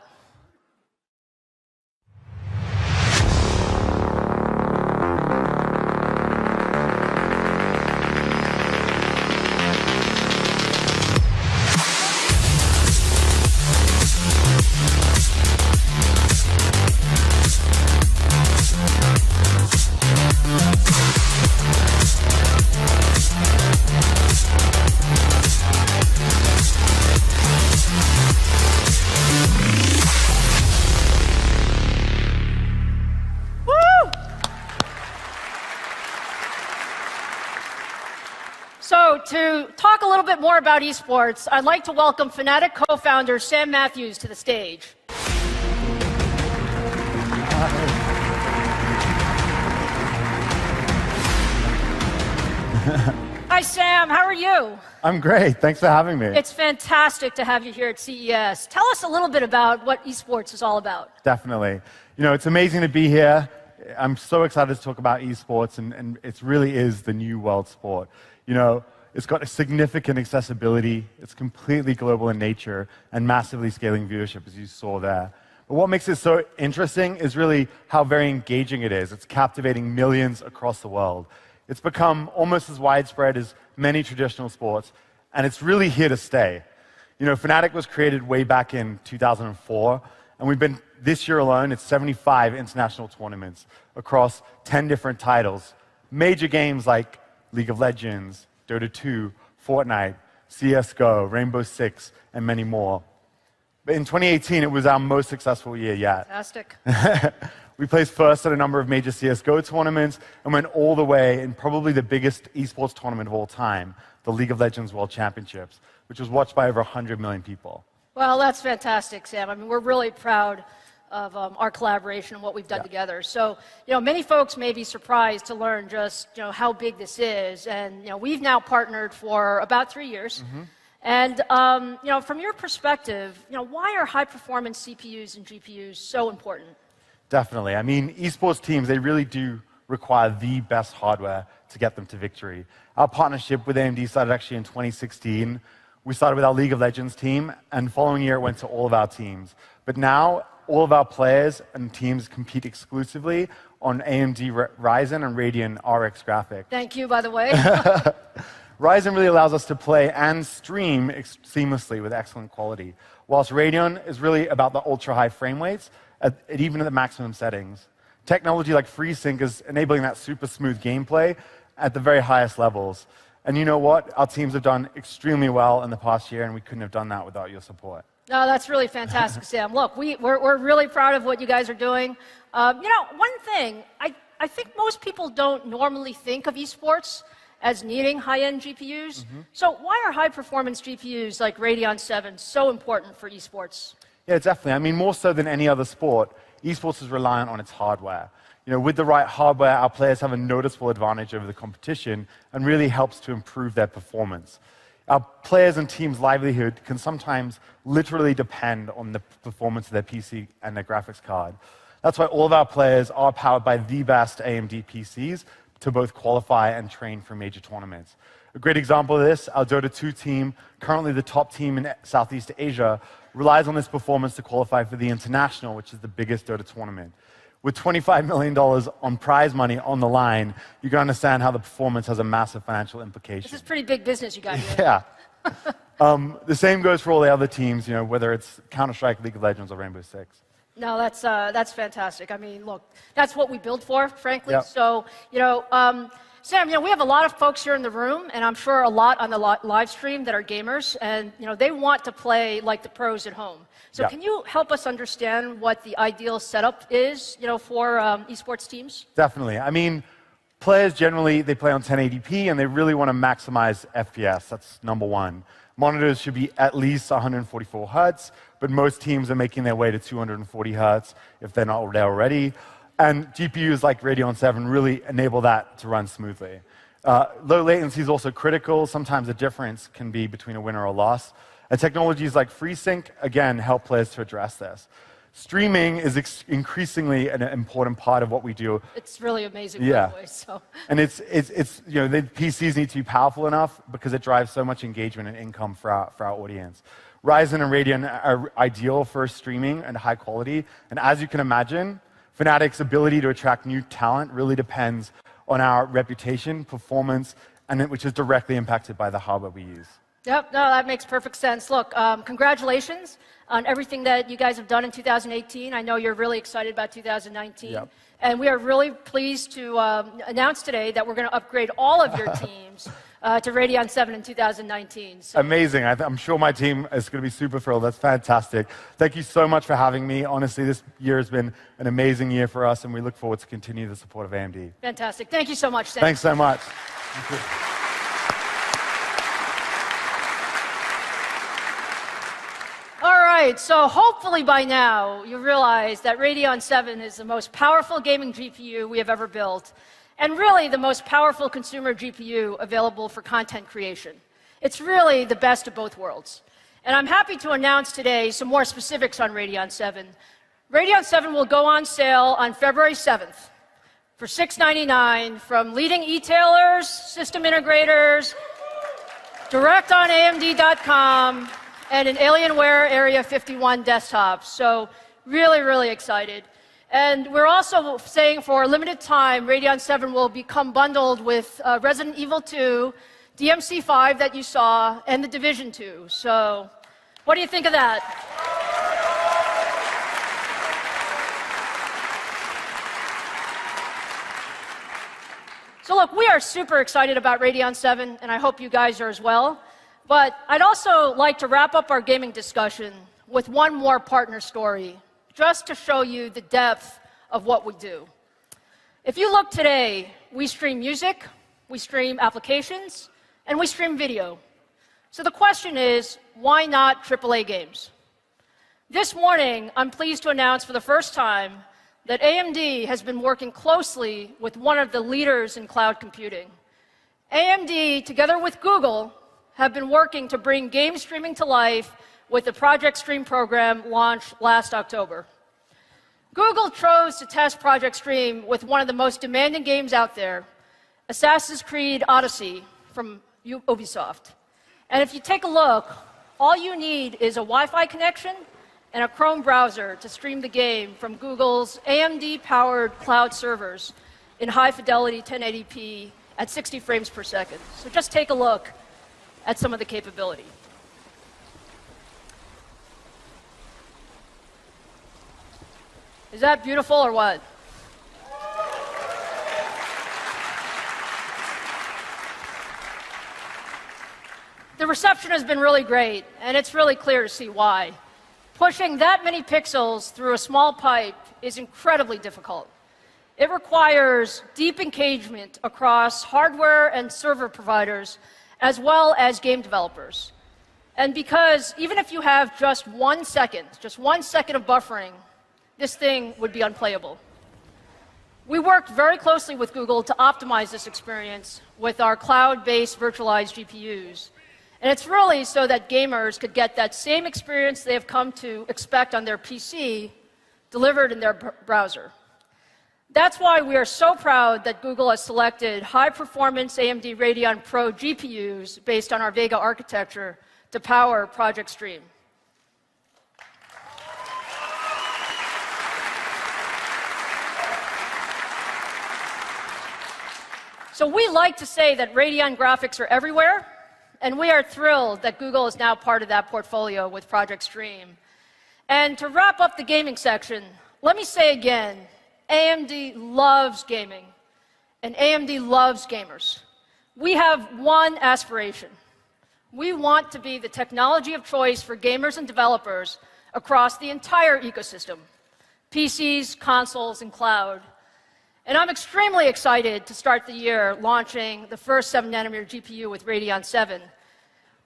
So to talk a little bit more about esports, I'd like to welcome Fnatic co-founder Sam Matthews to the stage. Hi, Sam. How are you? I'm great. Thanks for having me. It's fantastic to have you here at CES. Tell us a little bit about what esports is all about. Definitely. You know, it's amazing to be here. I'm so excited to talk about esports, and it really is the new world sport. You know, it's got a significant accessibility, it's completely global in nature, and massively scaling viewership, as you saw there. But what makes it so interesting is really how very engaging it is. It's captivating millions across the world. It's become almost as widespread as many traditional sports, and it's really here to stay. You know, Fnatic was created way back in 2004, and we've been, this year alone, it's 75 international tournaments across 10 different titles. Major games like League of Legends, Dota 2, Fortnite, CSGO, Rainbow Six, and many more. But in 2018, it was our most successful year yet. Fantastic. We placed first at a number of major CSGO tournaments and went all the way in probably the biggest esports tournament of all time, the League of Legends World Championships, which was watched by over 100 million people. Well, that's fantastic, Sam. I mean, we're really proud of our collaboration and what we've done together. So, you know, many folks may be surprised to learn just, you know, how big this is. And, you know, we've now partnered for about 3 years. And, you know, from your perspective, you know, why are high-performance CPUs and GPUs so important? Definitely. I mean, esports teams, they really do require the best hardware to get them to victory. Our partnership with AMD started actually in 2016. We started with our League of Legends team, and the following year it went to all of our teams. But now, all of our players and teams compete exclusively on AMD Ryzen and Radeon RX graphics. Thank you, by the way. Ryzen really allows us to play and stream seamlessly with excellent quality, whilst Radeon is really about the ultra-high frame rates, even at the maximum settings. Technology like FreeSync is enabling that super smooth gameplay at the very highest levels. And you know what? Our teams have done extremely well in the past year, and we couldn't have done that without your support. No, that's really fantastic, Sam. Look, we're really proud of what you guys are doing. You know, one thing, I think most people don't normally think of esports as needing high-end GPUs. So why are high-performance GPUs like Radeon 7 so important for esports? Yeah, definitely. I mean, more so than any other sport, esports is reliant on its hardware. You know, with the right hardware, our players have a noticeable advantage over the competition and really helps to improve their performance. Our players and teams' livelihood can sometimes literally depend on the performance of their PC and their graphics card. That's why all of our players are powered by the best AMD PCs to both qualify and train for major tournaments. A great example of this, our Dota 2 team, currently the top team in Southeast Asia, relies on this performance to qualify for the International, which is the biggest Dota tournament. With $25 million on prize money on the line, you can understand how the performance has a massive financial implication. This is pretty big business you got here. Yeah. The same goes for all the other teams, you know, whether it's Counter-Strike, League of Legends, or Rainbow Six. No, that's fantastic. I mean, look, that's what we build for, frankly. Yep. So, you know, Sam, we have a lot of folks here in the room, and I'm sure a lot on the live stream that are gamers, and they want to play like the pros at home. So can you help us understand what the ideal setup is, for esports teams? Definitely. I mean, players generally, they play on 1080p, and they really want to maximize FPS. That's number one. Monitors should be at least 144 hertz, but most teams are making their way to 240 hertz if they're not there already. And GPUs like Radeon 7 really enable that to run smoothly. Low latency is also critical. Sometimes the difference can be between a winner or a loss. And technologies like FreeSync, again, help players to address this. Streaming is increasingly an important part of what we do. It's really amazing, by the way. So. And the PCs need to be powerful enough because it drives so much engagement and income for our audience. Ryzen and Radeon are ideal for streaming and high quality. And as you can imagine, Fnatic's ability to attract new talent really depends on our reputation, performance, which is directly impacted by the hardware we use. Yep, no, that makes perfect sense. Look, congratulations on everything that you guys have done in 2018. I know you're really excited about 2019. Yep. And we are really pleased to announce today that we're going to upgrade all of your teams to Radeon 7 in 2019. So. Amazing. I'm sure my team is going to be super thrilled. That's fantastic. Thank you so much for having me. Honestly, this year has been an amazing year for us, and we look forward to continue the support of AMD. Fantastic. Thank you so much, Sam. Thanks so much. Thank you. All right, so hopefully by now you realize that Radeon 7 is the most powerful gaming GPU we have ever built, and really the most powerful consumer GPU available for content creation. It's really the best of both worlds. And I'm happy to announce today some more specifics on Radeon 7. Radeon 7 will go on sale on February 7th for $699 from leading e-tailers, system integrators, direct on AMD.com, and an Alienware Area 51 desktops. So really, really excited. And we're also saying for a limited time, Radeon 7 will become bundled with Resident Evil 2, DMC5 that you saw, and The Division 2. So what do you think of that? So look, we are super excited about Radeon 7, and I hope you guys are as well. But I'd also like to wrap up our gaming discussion with one more partner story, just to show you the depth of what we do. If you look today, we stream music, we stream applications, and we stream video. So the question is, why not AAA games? This morning, I'm pleased to announce for the first time that AMD has been working closely with one of the leaders in cloud computing. AMD, together with Google, have been working to bring game streaming to life with the Project Stream program launched last October. Google chose to test Project Stream with one of the most demanding games out there, Assassin's Creed Odyssey from Ubisoft. And if you take a look, all you need is a Wi-Fi connection and a Chrome browser to stream the game from Google's AMD-powered cloud servers in high-fidelity 1080p at 60 frames per second. So just take a look at some of the capability. Is that beautiful or what? The reception has been really great, and it's really clear to see why. Pushing that many pixels through a small pipe is incredibly difficult. It requires deep engagement across hardware and server providers, as well as game developers. And because even if you have just 1 second of buffering, this thing would be unplayable. We worked very closely with Google to optimize this experience with our cloud-based virtualized GPUs. And it's really so that gamers could get that same experience they have come to expect on their PC delivered in their browser. That's why we are so proud that Google has selected high-performance AMD Radeon Pro GPUs based on our VEGA architecture to power Project Stream. So we like to say that Radeon graphics are everywhere, and we are thrilled that Google is now part of that portfolio with Project Stream. And to wrap up the gaming section, let me say again, AMD loves gaming. and AMD loves gamers. We have one aspiration. We want to be the technology of choice for gamers and developers across the entire ecosystem, PCs, consoles, and cloud. And I'm extremely excited to start the year launching the first 7-nanometer GPU with Radeon 7.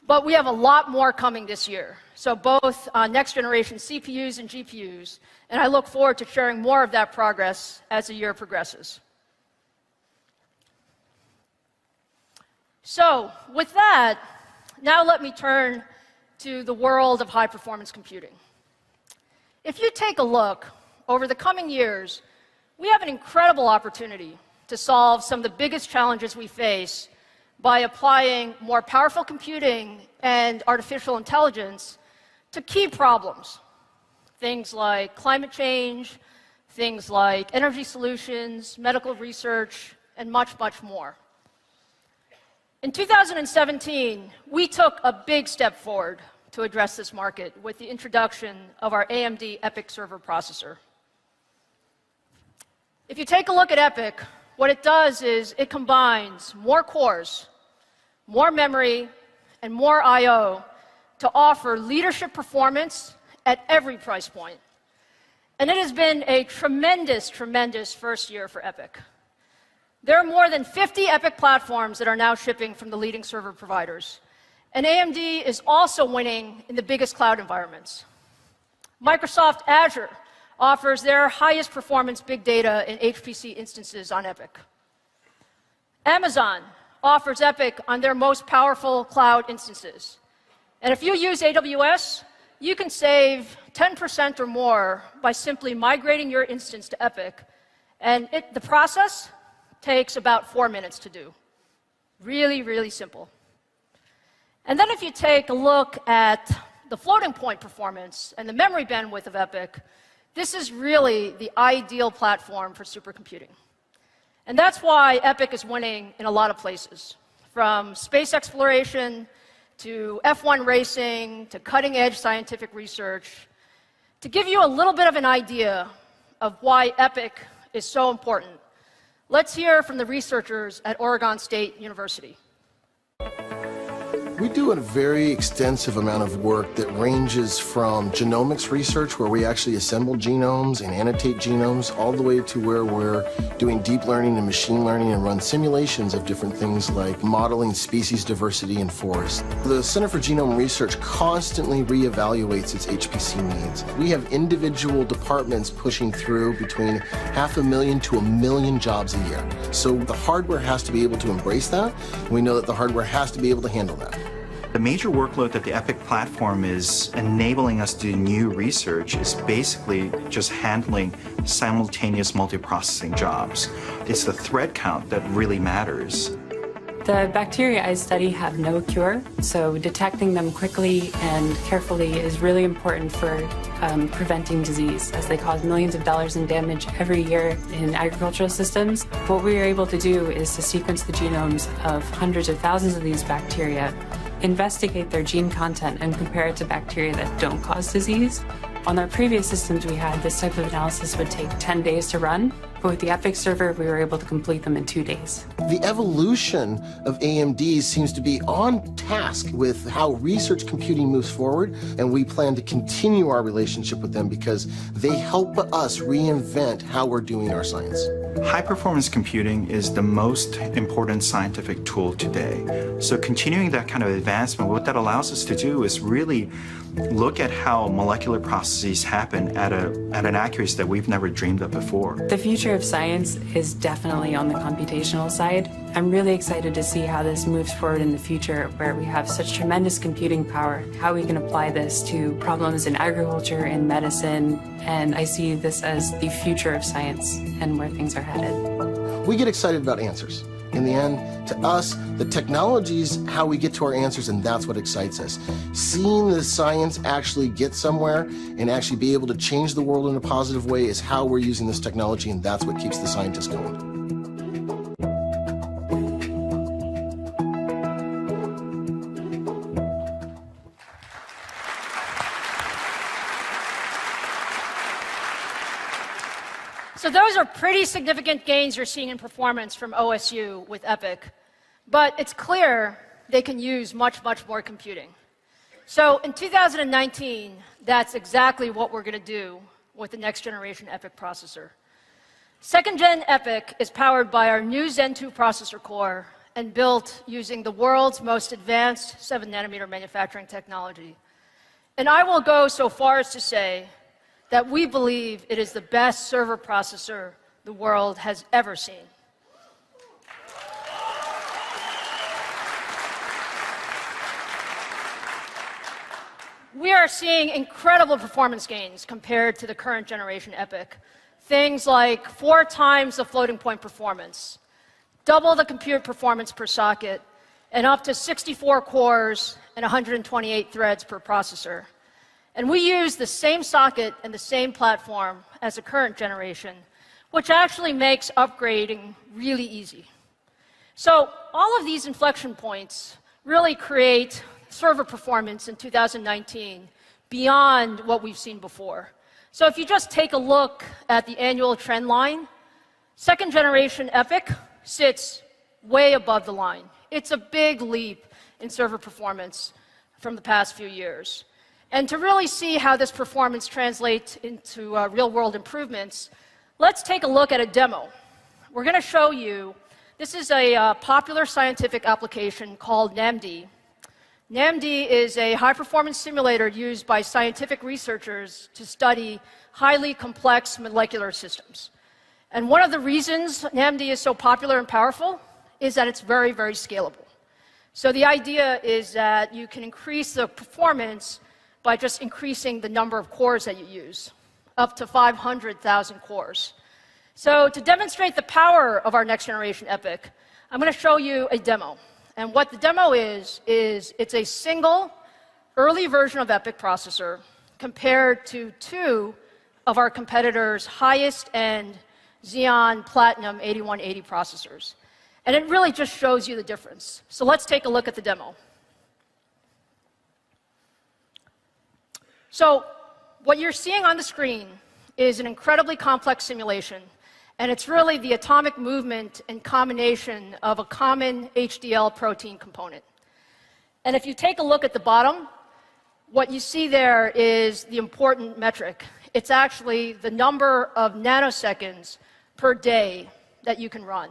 But we have a lot more coming this year, so both next-generation CPUs and GPUs, and I look forward to sharing more of that progress as the year progresses. So, with that, now let me turn to the world of high-performance computing. If you take a look, over the coming years, we have an incredible opportunity to solve some of the biggest challenges we face by applying more powerful computing and artificial intelligence to key problems. Things like climate change, things like energy solutions, medical research, and much, much more. In 2017, we took a big step forward to address this market with the introduction of our AMD EPYC server processor. If you take a look at EPYC, what it does is it combines more cores, more memory, and more I/O to offer leadership performance at every price point. And it has been a tremendous, tremendous first year for EPYC. There are more than 50 EPYC platforms that are now shipping from the leading server providers. And AMD is also winning in the biggest cloud environments. Microsoft Azure offers their highest performance big data and HPC instances on EPYC. Amazon offers EPYC on their most powerful cloud instances. And if you use AWS, you can save 10% or more by simply migrating your instance to EPYC. And the process takes about 4 minutes to do. Really, really simple. And then if you take a look at the floating point performance and the memory bandwidth of EPYC, this is really the ideal platform for supercomputing. And that's why EPYC is winning in a lot of places, from space exploration to F1 racing to cutting-edge scientific research. To give you a little bit of an idea of why EPYC is so important, let's hear from the researchers at Oregon State University. We do a very extensive amount of work that ranges from genomics research, where we actually assemble genomes and annotate genomes, all the way to where we're doing deep learning and machine learning and run simulations of different things like modeling species diversity in forests. The Center for Genome Research constantly reevaluates its HPC needs. We have individual departments pushing through between 500,000 to 1 million jobs a year. So the hardware has to be able to embrace that. We know that the hardware has to be able to handle that. The major workload that the EPYC platform is enabling us to do new research is basically just handling simultaneous multiprocessing jobs. It's the thread count that really matters. The bacteria I study have no cure, so detecting them quickly and carefully is really important for preventing disease, as they cause millions of dollars in damage every year in agricultural systems. What we are able to do is to sequence the genomes of hundreds of thousands of these bacteria, investigate their gene content, and compare it to bacteria that don't cause disease. On our previous systems we had, this type of analysis would take 10 days to run, but with the EPYC server, we were able to complete them in 2 days. The evolution of AMD seems to be on task with how research computing moves forward, and we plan to continue our relationship with them because they help us reinvent how we're doing our science. High-performance computing is the most important scientific tool today. So continuing that kind of advancement, what that allows us to do is really look at how molecular processes happen at an accuracy that we've never dreamed of before. The future of science is definitely on the computational side. I'm really excited to see how this moves forward in the future, where we have such tremendous computing power, how we can apply this to problems in agriculture and medicine, and I see this as the future of science and where things are headed. We get excited about answers. In the end, to us, the technology's how we get to our answers, and that's what excites us. Seeing the science actually get somewhere and actually be able to change the world in a positive way is how we're using this technology, and that's what keeps the scientists going. So those are pretty significant gains you're seeing in performance from OSU with EPYC. But it's clear they can use much, much more computing. So in 2019, that's exactly what we're going to do with the next generation EPYC processor. Second gen EPYC is powered by our new Zen 2 processor core and built using the world's most advanced 7nm manufacturing technology. And I will go so far as to say that we believe it is the best server processor the world has ever seen. We are seeing incredible performance gains compared to the current generation EPYC. Things like 4 times the floating point performance, double the compute performance per socket, and up to 64 cores and 128 threads per processor. And we use the same socket and the same platform as the current generation, which actually makes upgrading really easy. So all of these inflection points really create server performance in 2019 beyond what we've seen before. So if you just take a look at the annual trend line, second generation EPYC sits way above the line. It's a big leap in server performance from the past few years. And to really see how this performance translates into real-world improvements, let's take a look at a demo. We're going to show you, this is a popular scientific application called NAMD. NAMD is a high-performance simulator used by scientific researchers to study highly complex molecular systems. And one of the reasons NAMD is so popular and powerful is that it's very, very scalable. So the idea is that you can increase the performance by just increasing the number of cores that you use, up to 500,000 cores. So to demonstrate the power of our next generation EPYC, I'm going to show you a demo. And what the demo is it's a single early version of EPYC processor compared to 2 of our competitors' highest-end Xeon Platinum 8180 processors. And it really just shows you the difference. So let's take a look at the demo. So what you're seeing on the screen is an incredibly complex simulation. And it's really the atomic movement and combination of a common HDL protein component. And if you take a look at the bottom, what you see there is the important metric. It's actually the number of nanoseconds per day that you can run.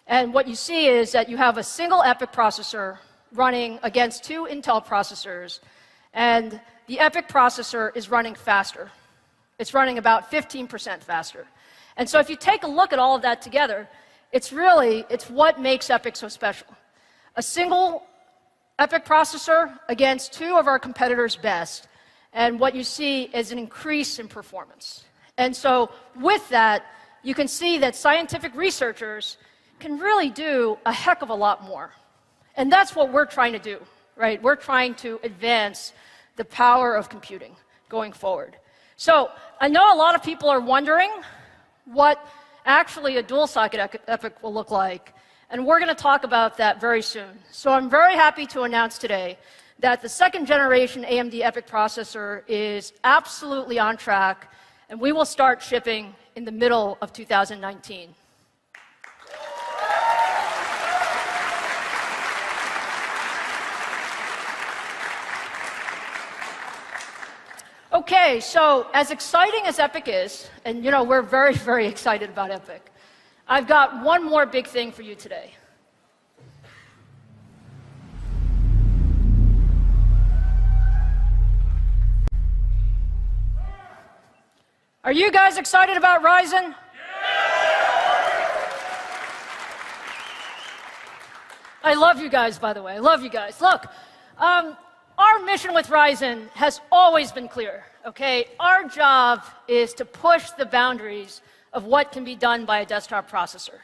And what you see is that you have a single EPYC processor running against 2 Intel processors, and the EPYC processor is running faster. It's running about 15% faster. And so if you take a look at all of that together, it's what makes EPYC so special. A single EPYC processor against 2 of our competitors' best, and what you see is an increase in performance. And so with that, you can see that scientific researchers can really do a heck of a lot more. And that's what we're trying to do, right? We're trying to advance the power of computing going forward. So I know a lot of people are wondering what actually a dual-socket EPYC will look like, and we're going to talk about that very soon. So I'm very happy to announce today that the second generation AMD EPYC processor is absolutely on track, and we will start shipping in the middle of 2019. Okay, so as exciting as EPYC is, and you know, we're very, very excited about EPYC, I've got one more big thing for you today. Are you guys excited about Ryzen? I love you guys, by the way. I love you guys. Look, our mission with Ryzen has always been clear, okay? Our job is to push the boundaries of what can be done by a desktop processor.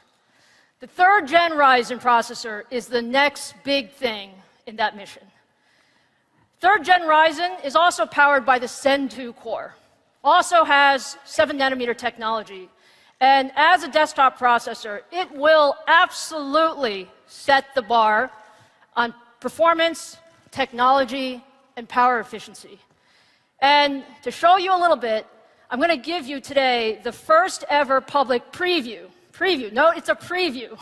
The 3rd gen Ryzen processor is the next big thing in that mission. 3rd gen Ryzen is also powered by the Zen 2 core, also has 7nm technology, and as a desktop processor, it will absolutely set the bar on performance, technology, and power efficiency. And to show you a little bit, I'm going to give you today the first ever public preview. No, it's a preview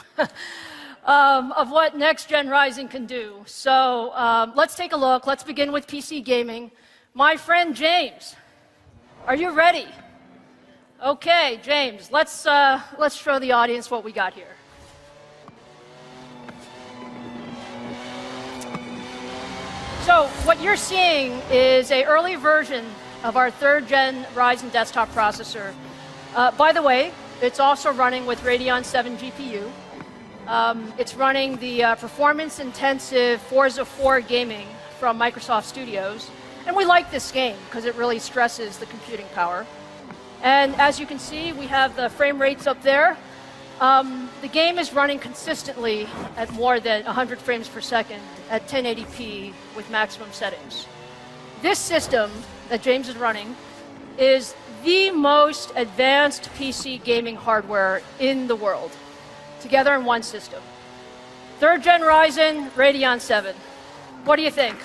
of what next-gen Ryzen can do. So let's take a look. Let's begin with PC gaming. My friend James, are you ready? Okay, James, let's show the audience what we got here. So what you're seeing is an early version of our 3rd-gen Ryzen desktop processor. By the way, it's also running with Radeon 7 GPU. It's running the performance-intensive Forza 4 gaming from Microsoft Studios. And we like this game because it really stresses the computing power. And as you can see, we have the frame rates up there. The game is running consistently at more than 100 frames per second at 1080p with maximum settings. This system that James is running is the most advanced PC gaming hardware in the world, together in one system. 3rd-gen Ryzen, Radeon 7. What do you think?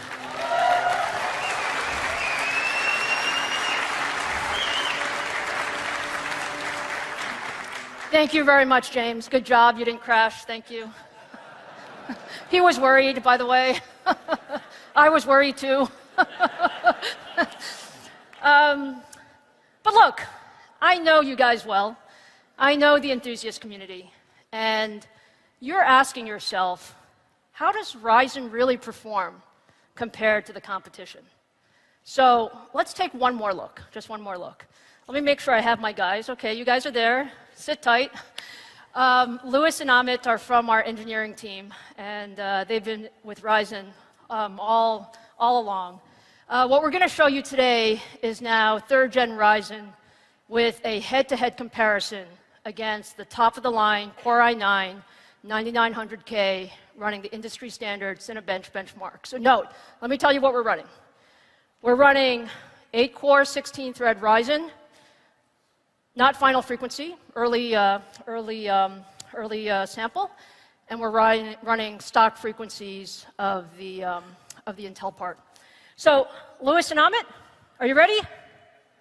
Thank you very much, James. Good job. You didn't crash. Thank you. He was worried, by the way. I was worried, too. But look, I know you guys well. I know the enthusiast community. And you're asking yourself, how does Ryzen really perform compared to the competition? So let's take one more look, just one more look. Let me make sure I have my guys. Okay, you guys are there. Sit tight. Louis and Amit are from our engineering team, and they've been with Ryzen all along. What we're going to show you today is now 3rd-gen Ryzen with a head-to-head comparison against the top-of-the-line Core i9 9900K running the industry standard Cinebench benchmark. So note, let me tell you what we're running. We're running 8-core, 16-thread Ryzen, not final frequency, early sample, and we're running stock frequencies of the Intel part. So, Louis and Amit, are you ready?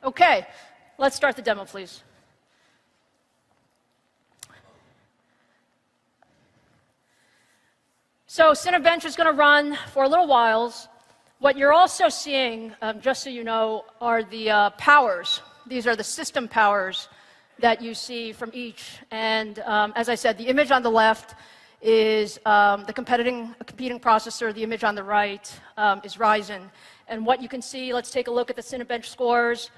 Okay, let's start the demo, please. So, Cinebench is going to run for a little while. What you're also seeing, just so you know, are the powers. These are the system powers that you see from each. And as I said, the image on the left is the competing processor. The image on the right is Ryzen. And what you can see, let's take a look at the Cinebench scores.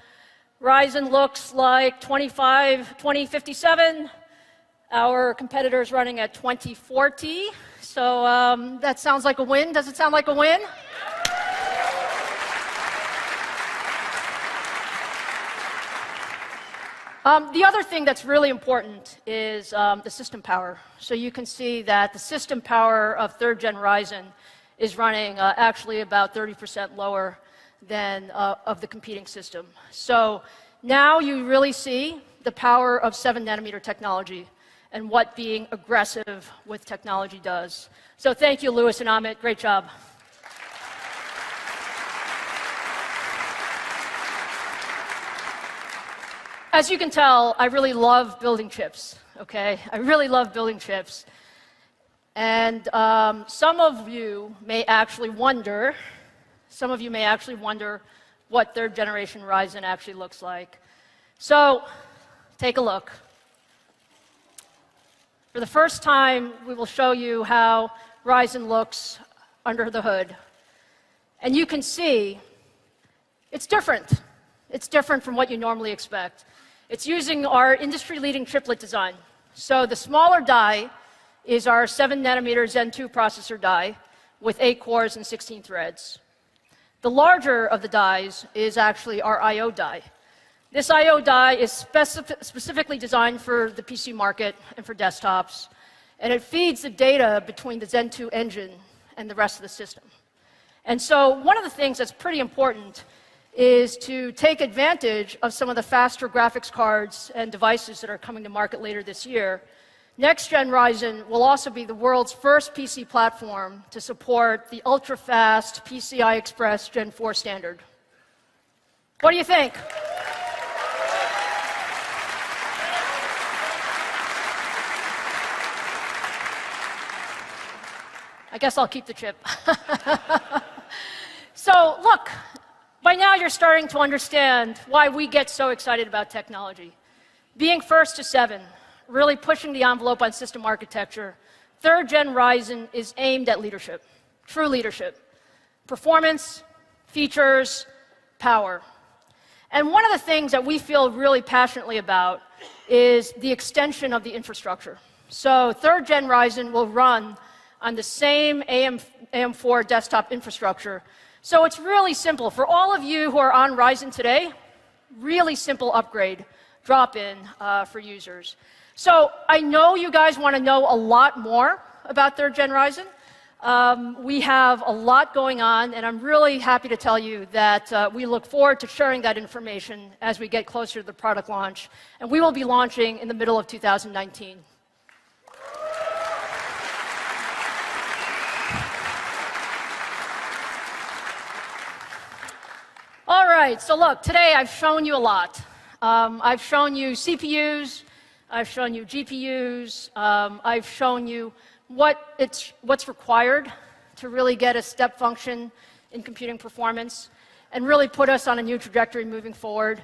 Ryzen looks like 2057. Our competitor is running at 2040. So that sounds like a win. Does it sound like a win? The other thing that's really important is the system power. So you can see that the system power of 3rd-gen Ryzen is running actually about 30% lower than of the competing system. So now you really see the power of 7-nanometer technology and what being aggressive with technology does. So thank you, Louis and Amit. Great job. As you can tell, I really love building chips, okay? I really love building chips. And some of you may actually wonder what 3rd-generation Ryzen actually looks like. So take a look. For the first time, we will show you how Ryzen looks under the hood. And you can see it's different. It's different from what you normally expect. It's using our industry-leading chiplet design. So the smaller die is our 7-nanometer Zen 2 processor die with 8 cores and 16 threads. The larger of the dies is actually our I/O die. This I/O die is specifically designed for the PC market and for desktops, and it feeds the data between the Zen 2 engine and the rest of the system. And so one of the things that's pretty important is to take advantage of some of the faster graphics cards and devices that are coming to market later this year. Next-gen Ryzen will also be the world's first PC platform to support the ultra-fast PCI Express Gen 4 standard. What do you think? I guess I'll keep the chip. So look, by now you're starting to understand why we get so excited about technology. Being first to 7, really pushing the envelope on system architecture, 3rd gen Ryzen is aimed at leadership, true leadership. Performance, features, power. And one of the things that we feel really passionately about is the extension of the infrastructure. So 3rd gen Ryzen will run on the same AM4 desktop infrastructure. So it's really simple. For all of you who are on Ryzen today, really simple upgrade, drop-in for users. So I know you guys want to know a lot more about 3rd gen Ryzen. We have a lot going on, and I'm really happy to tell you that we look forward to sharing that information as we get closer to the product launch. And we will be launching in the middle of 2019. All right, so look, today I've shown you a lot. I've shown you CPUs, I've shown you GPUs, I've shown you what's required to really get a step function in computing performance and really put us on a new trajectory moving forward.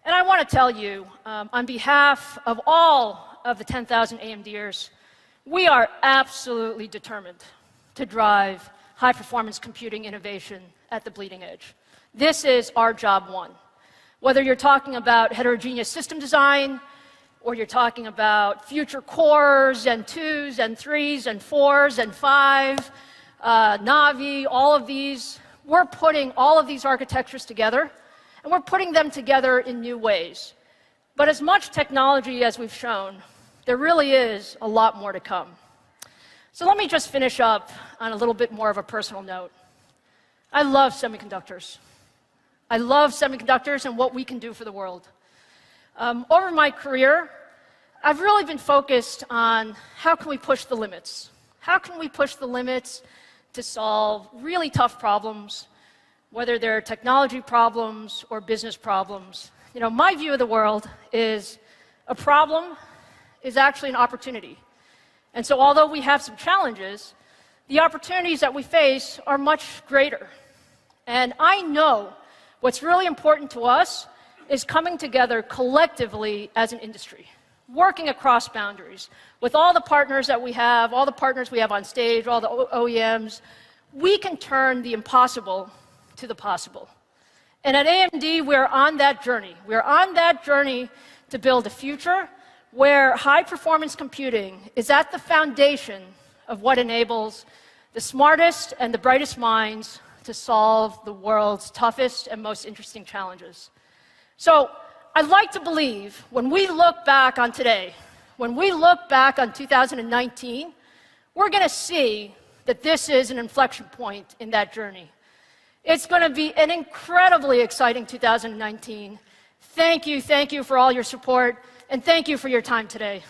And I want to tell you, on behalf of all of the 10,000 AMDers, we are absolutely determined to drive high-performance computing innovation at the bleeding edge. This is our job one. Whether you're talking about heterogeneous system design, or you're talking about future cores and 2s and 3s and 4s and 5, Navi, all of these, we're putting all of these architectures together, and we're putting them together in new ways. But as much technology as we've shown, there really is a lot more to come. So let me just finish up on a little bit more of a personal note. I love semiconductors. I love semiconductors and what we can do for the world. Over my career, I've really been focused on how can we push the limits? How can we push the limits to solve really tough problems, whether they're technology problems or business problems? You know, my view of the world is a problem is actually an opportunity. And so although we have some challenges, the opportunities that we face are much greater. And I know what's really important to us is coming together collectively as an industry, working across boundaries. With all the partners that we have, all the partners we have on stage, all the OEMs, we can turn the impossible to the possible. And at AMD, we're on that journey. We're on that journey to build a future where high-performance computing is at the foundation of what enables the smartest and the brightest minds to solve the world's toughest and most interesting challenges. So I'd like to believe when we look back on today, when we look back on 2019, we're going to see that this is an inflection point in that journey. It's going to be an incredibly exciting 2019. Thank you for all your support, and thank you for your time today.